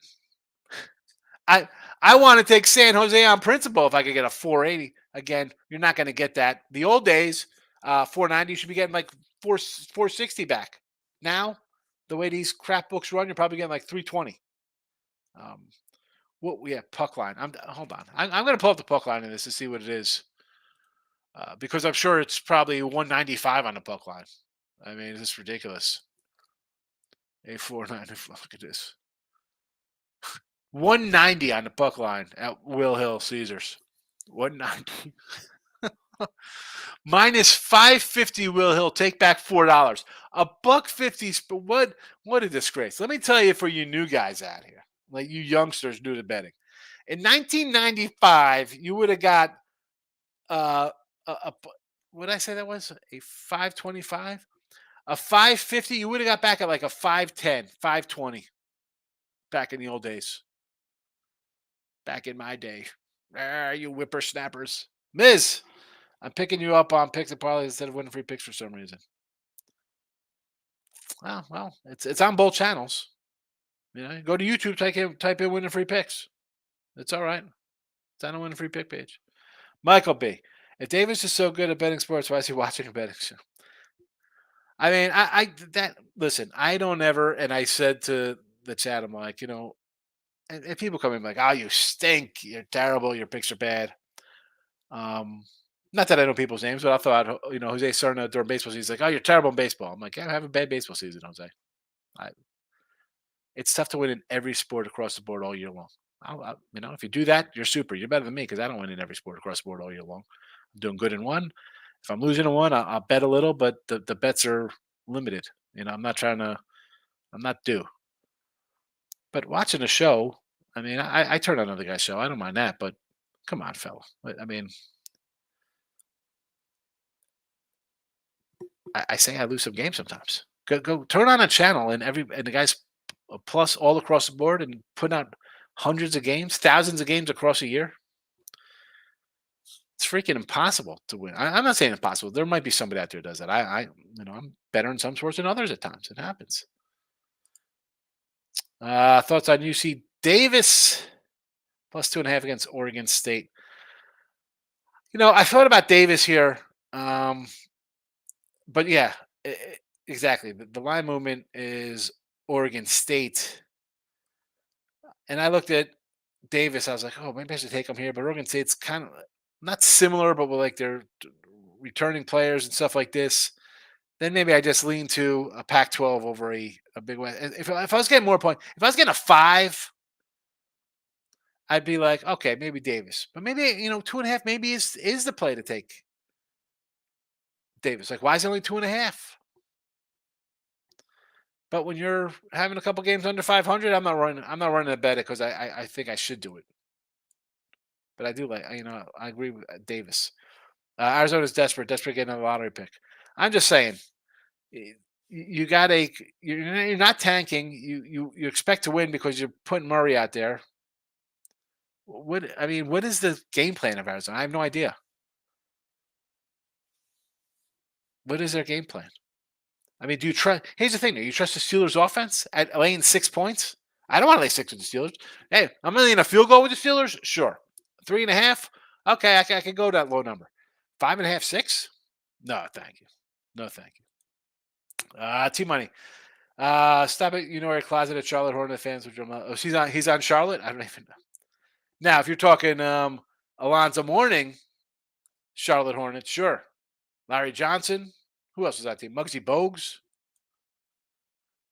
I want to take San Jose on principle if I could get a 480. Again, you're not going to get that. The old days, 490, you should be getting like 460 back. Now, the way these crap books run, you're probably getting like 320. Puck line. Hold on. I'm going to pull up the puck line in this to see what it is. Because I'm sure it's probably 195 on the puck line. I mean, it's just ridiculous. A490. Look at this. 190 on the puck line at Will Hill Caesars. 190. Minus 550 Will Hill. Take back $4. $1.50. What a disgrace. Let me tell you, for you new guys out here, like you youngsters new to betting. In 1995, you would have got what did I say that was? A 525? A 550, you would have got back at like a 510, 520 back in the old days. Back in my day. You whippersnappers. Miz, I'm picking you up on picks and parlays instead of winning free picks for some reason. Well, it's on both channels. You know, go to YouTube, type in winning free picks. It's all right. I don't win a free pick page. Michael B. If Davis is so good at betting sports, why is he watching a betting show? I mean, listen, I don't ever, and I said to the chat, I'm like, and people come in like, oh, you stink, you're terrible, your picks are bad. Not that I know people's names, but I thought, Jose Serna during baseball season, he's like, oh, you're terrible in baseball. I'm like, yeah, I have a bad baseball season, Jose. It's tough to win in every sport across the board all year long. If you do that, you're super. You're better than me because I don't win in every sport across the board all year long. I'm doing good in one. If I'm losing in one, I'll bet a little, but the bets are limited. I'm not trying to. I'm not due. But watching a show, I mean, I turn on another guy's show. I don't mind that, but come on, fella. I mean, I say I lose some games sometimes. Go turn on a channel and the guys plus all across the board and put out hundreds of games, thousands of games across a year. It's freaking impossible to win. I'm not saying impossible. There might be somebody out there who does that. I'm better in some sports than others at times. It happens. Thoughts on UC Davis plus 2.5 against Oregon State. I thought about Davis here, but yeah, exactly. The line movement is Oregon State, and I looked at Davis. I was like, oh, maybe I should take him here, but Oregon State's kind of not similar, but with like their returning players and stuff like this. Then maybe I just lean to a Pac-12 over a Big West. If I was getting more points, if I was getting a 5, I'd be like, okay, maybe Davis. But maybe 2.5 maybe is the play to take Davis. Like, why is it only 2.5? But when you're having a couple games under 500, I'm not running a bet it because I think I should do it. But I do like I agree with Davis. Arizona's desperate getting a lottery pick. I'm just saying, you got you're not tanking. You expect to win because you're putting Murray out there. What is the game plan of Arizona? I have no idea. What is their game plan? I mean, do you trust? Here's the thing: do you trust the Steelers' offense at laying 6 points? I don't want to lay 6 with the Steelers. Hey, I'm laying a field goal with the Steelers. Sure, 3.5. Okay, I can go that low number. 5.5, 6. No, thank you. No, thank you. T-Money. Stop it. Your closet at Charlotte Hornet fans. Which he's on Charlotte? I don't even know. Now, if you're talking Alonzo Mourning, Charlotte Hornets, sure. Larry Johnson. Who else was that team? Muggsy Bogues.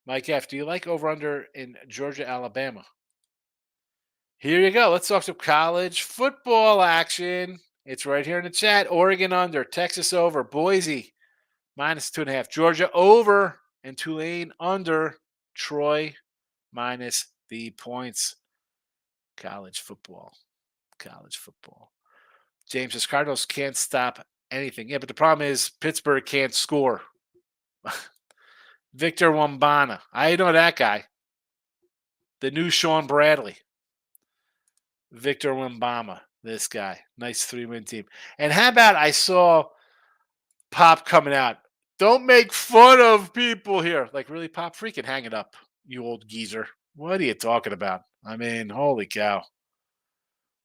Mike F. Do you like over-under in Georgia, Alabama? Here you go. Let's talk some college football action. It's right here in the chat. Oregon under, Texas over, Boise minus 2.5, Georgia over, and Tulane under, Troy minus the points. College football. James says Cardinals can't stop anything. Yeah, but the problem is Pittsburgh can't score. Victor Wembanyama. I know that guy. The new Sean Bradley. Victor Wembanyama. This guy. Nice 3-win team. And how about I saw Pop coming out. Don't make fun of people here. Like, really, Pop? Freaking hang it up, you old geezer. What are you talking about? I mean, holy cow.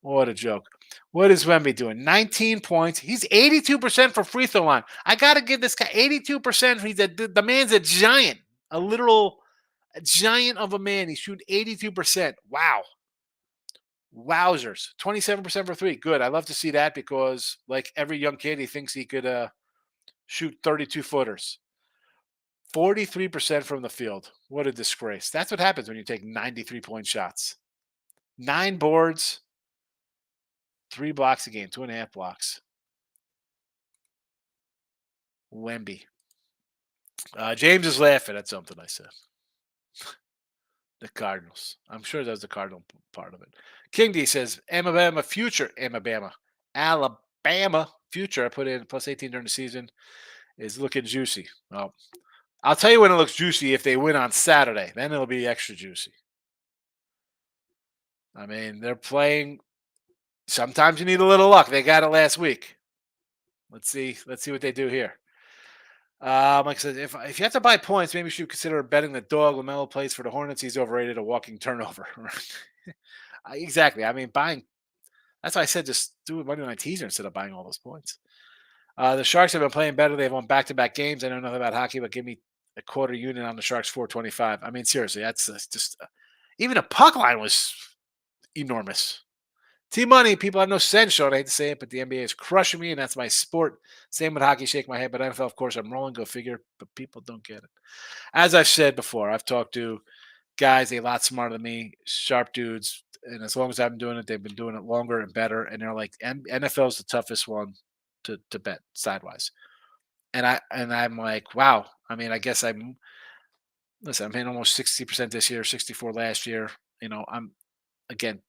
What a joke. What is Wemby doing? 19 points. He's 82% for free throw line. I got to give this guy 82%. The man's a giant. A literal giant of a man. He's shooting 82%. Wow. Wowzers. 27% for 3. Good. I love to see that because, like every young kid, he thinks he could shoot 32-footers. 43% from the field. What a disgrace. That's what happens when you take 93-point shots. 9 boards. 3 blocks a game, 2.5 blocks. Wemby. James is laughing at something I said. The Cardinals. I'm sure that's the Cardinal part of it. King D says, Alabama future. Alabama future. I put in plus 18 during the season. Is looking juicy. Well, I'll tell you when it looks juicy if they win on Saturday. Then it'll be extra juicy. I mean, they're playing. Sometimes you need a little luck. They got it last week. Let's see what they do here. Like I said, if you have to buy points, maybe you should consider betting the dog. LaMelo plays for the Hornets. He's overrated, a walking turnover. Exactly. I mean, buying That's why I said just do a Monday night teaser instead of buying all those points. The Sharks have been playing better. They've won back-to-back games. I know nothing about hockey, but give me a quarter unit on the Sharks 425. I mean, seriously, that's just even a puck line was enormous. Team money, people have no sense, Sean. I hate to say it, but the NBA is crushing me, and that's my sport. Same with hockey, shake my head. But NFL, of course, I'm rolling, go figure. But people don't get it. As I've said before, I've talked to guys a lot smarter than me, sharp dudes. And as long as I've been doing it, they've been doing it longer and better. And they're like, NFL is the toughest one to bet sidewise. And I'm like, wow. I mean, I guess I'm hitting almost 60% this year, 64 last year. I'm again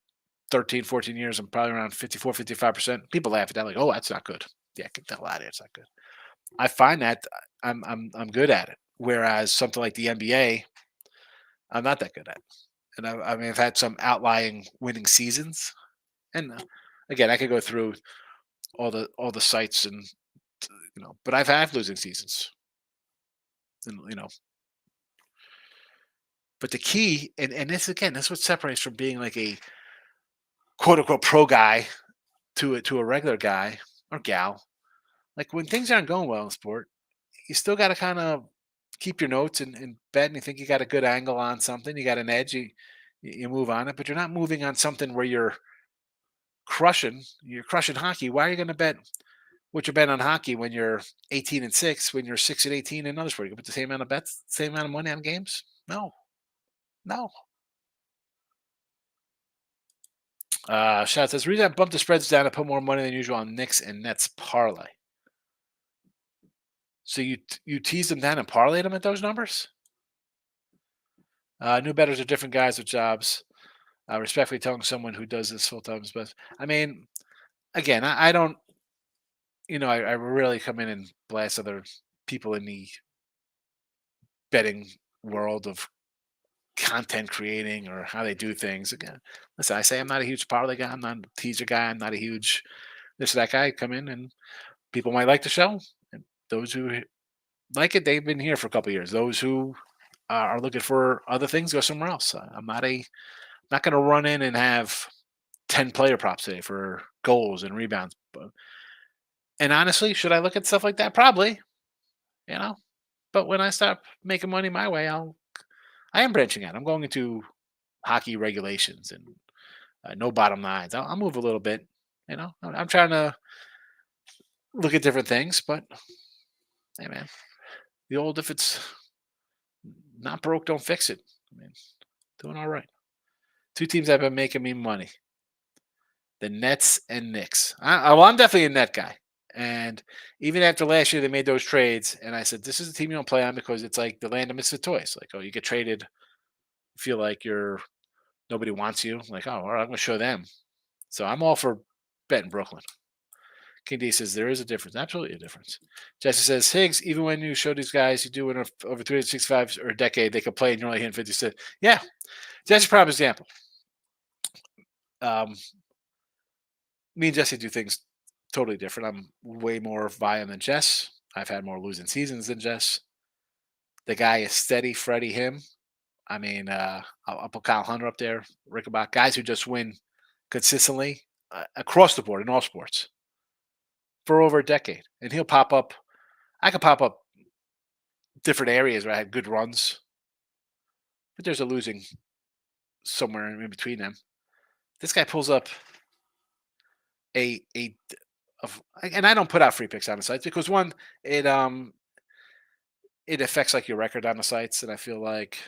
13, 14 years. I'm probably around 54, 55%. People laugh at that, like, oh, that's not good. Yeah, get the hell out of here. It's not good. I find that I'm good at it. Whereas something like the NBA, I'm not that good at. And I mean, I've had some outlying winning seasons. And again, I could go through all the sites and but I've had losing seasons. And. But the key, and this again, that's what separates from being like a quote unquote pro guy to a regular guy or gal. Like when things aren't going well in sport, you still got to kind of keep your notes and bet. And you think you got a good angle on something, you got an edge, you move on it. But you're not moving on something where you're crushing. You're crushing hockey. Why are you going to bet what you bet on hockey when you're 18-6, when you're 6-18 in another sport? You can put the same amount of bets, same amount of money on games. No, no. Shout says, reason I bumped the spreads down, I put more money than usual on Knicks and Nets parlay. So you teased them down and parlayed them at those numbers? New bettors are different guys with jobs. Respectfully telling someone who does this full time is best. I mean, again, I don't, I really come in and blast other people in the betting world of content creating or how they do things. Again, listen, I say I'm not a huge parlay guy. I'm not a teaser guy. I'm not a huge this or that guy. Come in and people might like the show. And those who like it, they've been here for a couple of years. Those who are looking for other things, go somewhere else. I'm not going to run in and have 10 player props today for goals and rebounds. And honestly, should I look at stuff like that? Probably, you know. But when I start making money my way, I am branching out. I'm going into hockey regulations and no bottom lines. I'll move a little bit. I'm trying to look at different things, but hey, man, the old if it's not broke, don't fix it. I mean, doing all right. Two teams that have been making me money: the Nets and Knicks. I'm definitely a net guy. And even after last year, they made those trades, and I said, "This is a team you don't play on because it's like the land of misfit toys. Like, oh, you get traded, feel like nobody wants you. Like, oh, all right, I'm going to show them." So I'm all for betting Brooklyn. King D says there is a difference, absolutely a difference. Jesse says Higgs, even when you show these guys you do it over 365 or a decade, they could play and you're only hitting 56. Yeah, Jesse's prime example. Um, Me and Jesse do things totally different. I'm way more violent than Jess. I've had more losing seasons than Jess. The guy is steady, Freddie, him. I mean, I'll put Kyle Hunter up there, Rickenbach, guys who just win consistently across the board in all sports for over a decade. And he'll pop up. I could pop up different areas where I had good runs, but there's a losing somewhere in between them. This guy pulls up a and I don't put out free picks on the sites because one, it affects like your record on the sites, and I feel like,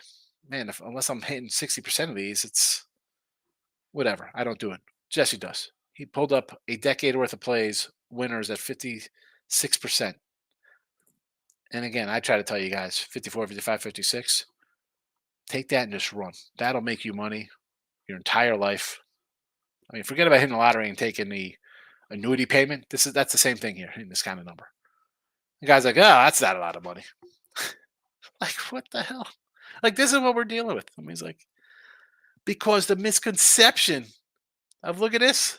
man, unless I'm hitting 60% of these, it's whatever. I don't do it. Jesse does. He pulled up a decade worth of plays, winners at 56%. And again, I try to tell you guys 54, 55, 56. Take that and just run. That'll make you money your entire life. I mean, forget about hitting the lottery and taking the annuity payment. That's the same thing here in this kind of number. The guy's like, oh, that's not a lot of money. Like, what the hell? Like, this is what we're dealing with. I mean, he's like, because the misconception of look at this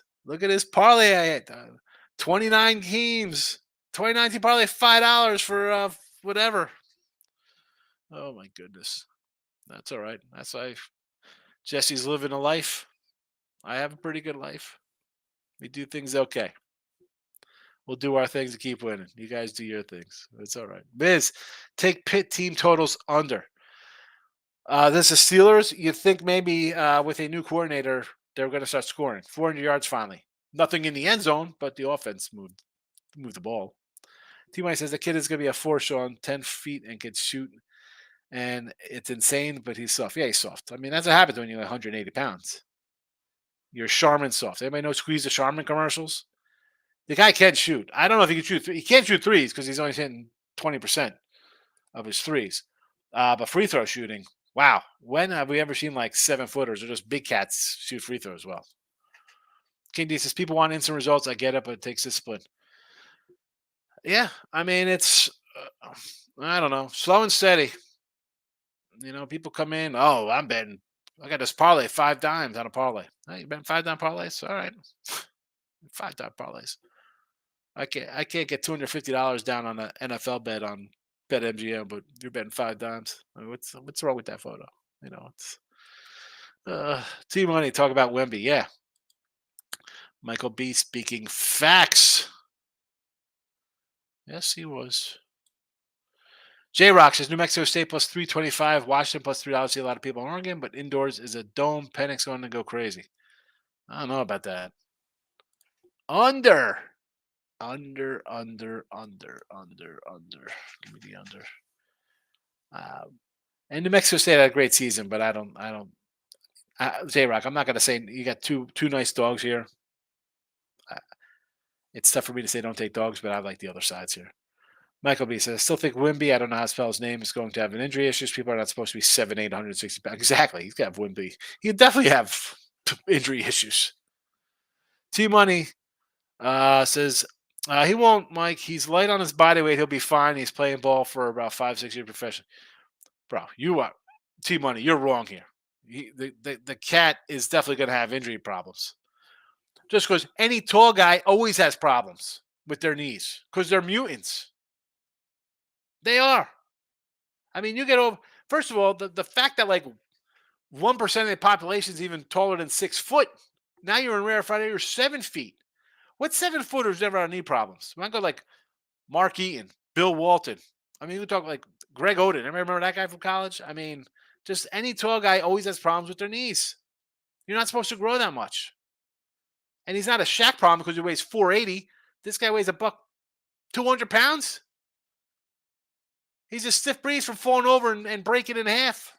parlay I had, 29 teams, 2019 parlay, $5 for whatever. Oh my goodness, that's all right. That's life. Jesse's living a life. I have a pretty good life. We do things okay. We'll do our things and keep winning. You guys do your things. It's all right. Biz, take Pitt team totals under. This is Steelers. You think maybe with a new coordinator, they're going to start scoring. 400 yards finally. Nothing in the end zone, but the offense moved the ball. T-Mike says the kid is going to be a force on 10 feet and can shoot. And it's insane, but he's soft. Yeah, he's soft. I mean, that's what happens when you're 180 pounds. You're Charmin soft. Anybody know Squeeze the Charmin commercials? The guy can shoot. I don't know if he can shoot. He can't shoot threes because he's only hitting 20% of his threes. But free throw shooting, wow. When have we ever seen like 7-footers or just big cats shoot free throws well? King D says people want instant results. I get it, but it takes discipline. Yeah, I mean it's I don't know, slow and steady. People come in. Oh, I'm betting. I got this parlay, 5 dimes on a parlay. Hey, you betting 5 dime parlays? All right, 5 dime parlays. I can't get $250 down on an NFL bet on BetMGM, but you're betting 5 dimes. I mean, what's wrong with that photo? It's T Money talk about Wemby. Yeah, Michael B speaking facts. Yes, he was. J Rock says New Mexico State plus 325, Washington plus $3. See a lot of people in Oregon, but indoors is a dome. Penix going to go crazy. I don't know about that. Under. Give me the under. And New Mexico State had a great season, but I don't. J Rock, I'm not going to say you got two nice dogs here. It's tough for me to say don't take dogs, but I like the other sides here. Michael B says, I still think Wimby, I don't know how to spell his name, is going to have an injury issues. People are not supposed to be 7'8", 160 pounds. Exactly. He's got Wimby. He'll definitely have injury issues. T Money says, he won't, Mike. He's light on his body weight. He'll be fine. He's playing ball for about 5-6 years professionally. Bro, you are T Money. You're wrong here. The cat is definitely going to have injury problems. Just because any tall guy always has problems with their knees because they're mutants. They are. I mean, you get over. First of all, the fact that like 1% of the population is even taller than 6 foot. Now you're in rarefied air. You're 7 feet. What 7-footers never have knee problems? I go like Mark Eaton, Bill Walton. I mean, we talk like Greg Oden. Remember that guy from college? I mean, just any tall guy always has problems with their knees. You're not supposed to grow that much. And he's not a Shaq problem because he weighs 480. This guy weighs $100, 200 pounds. He's a stiff breeze from falling over and breaking in half.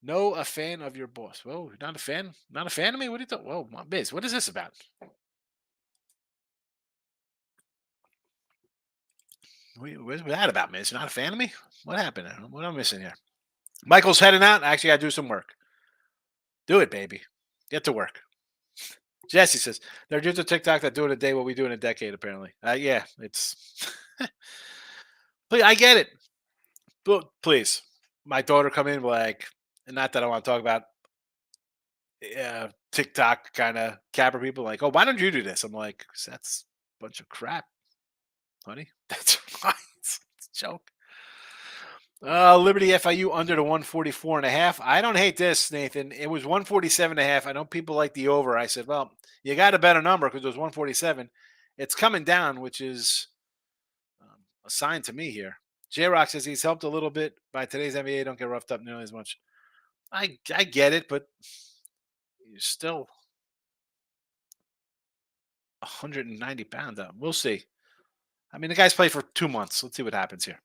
No, a fan of your boss. Whoa, not a fan? Not a fan of me? What are you talking? Whoa, my biz. What is this about? What's that about, Miz? Not a fan of me? What happened? What am I missing here? Michael's heading out. I actually got to do some work. Do it, baby. Get to work. Jesse says, they're just a TikTok that do in a day what we do in a decade, apparently. Yeah, it's. But I get it. But please, my daughter come in like, and not that I want to talk about TikTok kind of capper people like, oh, why don't you do this? I'm like, that's a bunch of crap, honey. That's fine. It's a joke. Liberty FIU under the 144.5. I don't hate this, Nathan. It was 147.5. I know people like the over. I said, well, you got a better number because it was 147. It's coming down, which is a sign to me here. J Rock says he's helped a little bit by today's NBA. Don't get roughed up nearly as much. I get it, but you're still 190 pounds up. We'll see. I mean, the guy's played for 2 months. Let's see what happens here.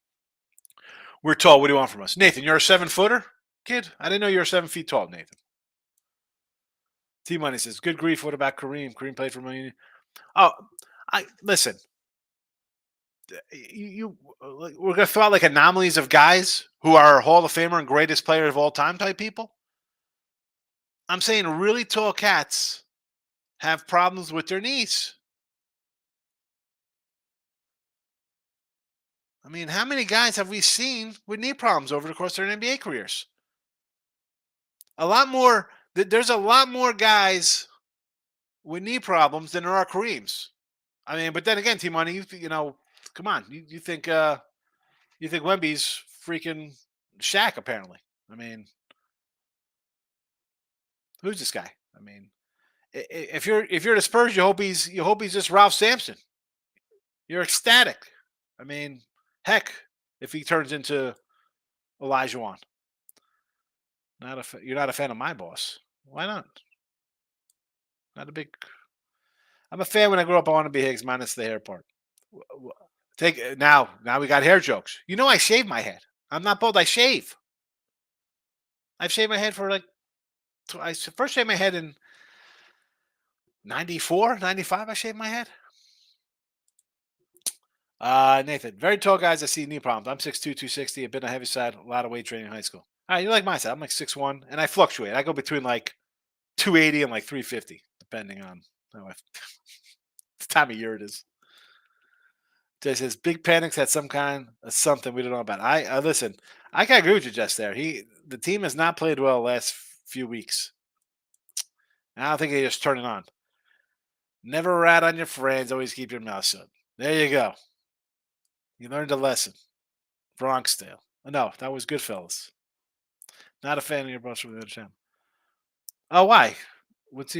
We're tall. What do you want from us? Nathan, you're a 7-footer, kid? I didn't know you were 7 feet tall, Nathan. T Money says, good grief. What about Kareem? Kareem played for Miami. Oh, listen. We're going to throw out like anomalies of guys who are Hall of Famer and greatest player of all time type people. I'm saying really tall cats have problems with their knees. I mean, how many guys have we seen with knee problems over the course of their NBA careers? A lot more. There's a lot more guys with knee problems than there are Kareems. I mean, but then again, T Money, come on, you think Wemby's freaking Shaq? Apparently, I mean, who's this guy? I mean, If you're the Spurs, you hope he's just Ralph Sampson. You're ecstatic. I mean, heck, if he turns into Elijah Wan. You're not a fan of my boss. Why not? Not a big. I'm a fan when I grew up. I want to be Higgs minus the hair part. Take now. Now we got hair jokes. You know I shave my head. I'm not bald. I shave. I've shaved my head for like. I first shaved my head in 94, 95. I shaved my head. Nathan, very tall guys. I see knee problems. I'm 6'2", 260. I've been on the heavy side. A lot of weight training in high school. All right, you're like my side. I'm like 6'1", and I fluctuate. I go between like 280 and like 350, depending on how the time of year it is. Jay says big panics had some kind of something we don't know about. I listen. I can agree with you, Jess. There, the team has not played well the last few weeks. I don't think they just turn it on. Never rat on your friends. Always keep your mouth shut. There you go. You learned a lesson. Bronx Tale. No, that was Goodfellas. Not a fan of your brother with the channel. Oh, why? What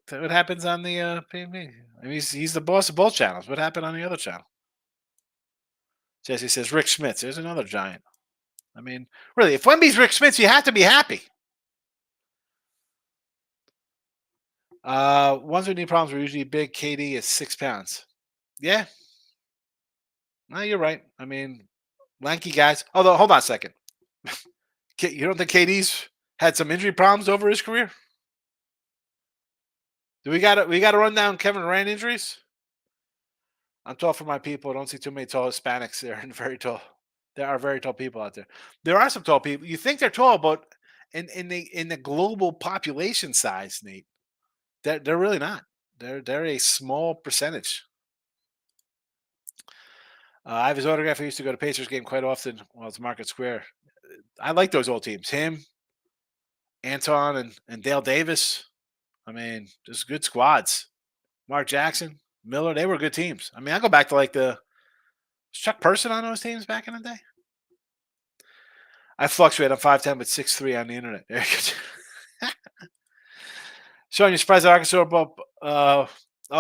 happens on the PMP? I mean, he's the boss of both channels. What happened on the other channel? Jesse says Rick Smits. There's another giant. I mean, really, if Wemby's Rick Smits, you have to be happy. Ones with knee problems were usually big. KD is 6 pounds. Yeah. No, you're right. I mean, lanky guys. Although, hold on a second. You don't think KD's had some injury problems over his career? Do we got to run down Kevin Durant injuries? I'm tall for my people. I don't see too many tall Hispanics there and very tall. There are very tall people out there. There are some tall people. You think they're tall, but in the global population size, Nate, they're really not. They're a small percentage. I have his autograph. I used to go to Pacers game quite often. Well, it's Market Square. I like those old teams. Him, Anton, and Dale Davis. I mean, just good squads. Mark Jackson, Miller, they were good teams. I mean, I go back to like was Chuck Person on those teams back in the day. I fluctuate. I'm 5'10", but 6'3" on the internet. There you go. Sean, you surprised that Arkansas about? Oh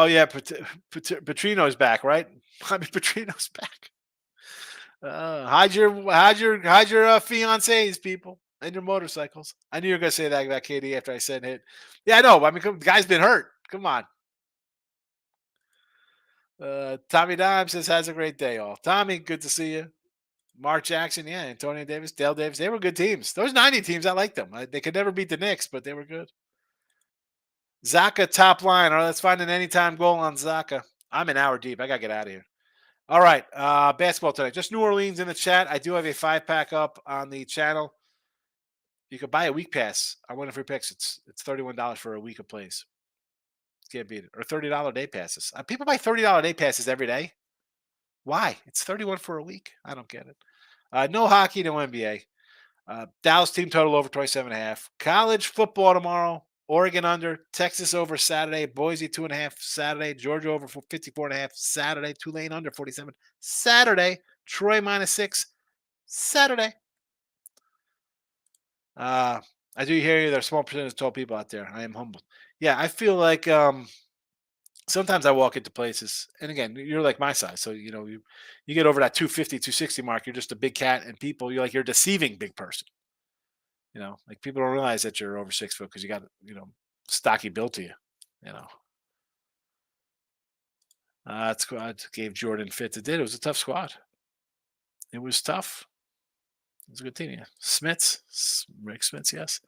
yeah, Petrino's back, right? I mean, Petrino's back. Hide your fiancés, people, and your motorcycles. I knew you were gonna say that about KD after I said hit. Yeah, I know. I mean, the guy's been hurt. Come on. Tommy Dime says has a great day off. Tommy, good to see you. Mark Jackson, yeah, Antonio Davis, Dale Davis, they were good teams. Those 90 teams, I like them. They could never beat the Knicks, but they were good. Zaka top line. All right, let's find an anytime goal on Zaka. I'm an hour deep. I gotta get out of here. All right, basketball tonight. Just New Orleans in the chat. I do have a 5-pack up on the channel. You can buy a week pass. I win free picks. It's $31 for a week of plays. Can't beat it. Or $30 day passes. People buy $30 day passes every day. Why? It's $31 for a week. I don't get it. No hockey, no NBA. Dallas team total over 27.5. College football tomorrow. Oregon under. Texas over Saturday. Boise 2.5 Saturday. Georgia over 54.5 Saturday. Tulane under 47 Saturday. Troy -6 Saturday. I do hear you. There's a small percentage of tall people out there. I am humbled. Yeah, I feel like sometimes I walk into places, and again, you're like my size, so you get over that 250, 260 mark, you're just a big cat, and you're deceiving big person. Like people don't realize that you're over 6 foot because you got stocky build to you. That squad gave Jordan fits. It did. It was a tough squad. It was tough. It was a good team. Yeah. Rick Smits, yes.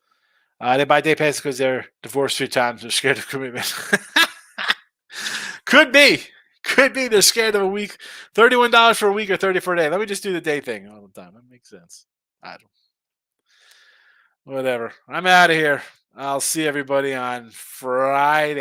They buy day passes because they're divorced 3 times. They're scared of commitment. Could be. They're scared of a week. $31 for a week or 30 for a day. Let me just do the day thing all the time. That makes sense. I don't. Whatever. I'm out of here. I'll see everybody on Friday.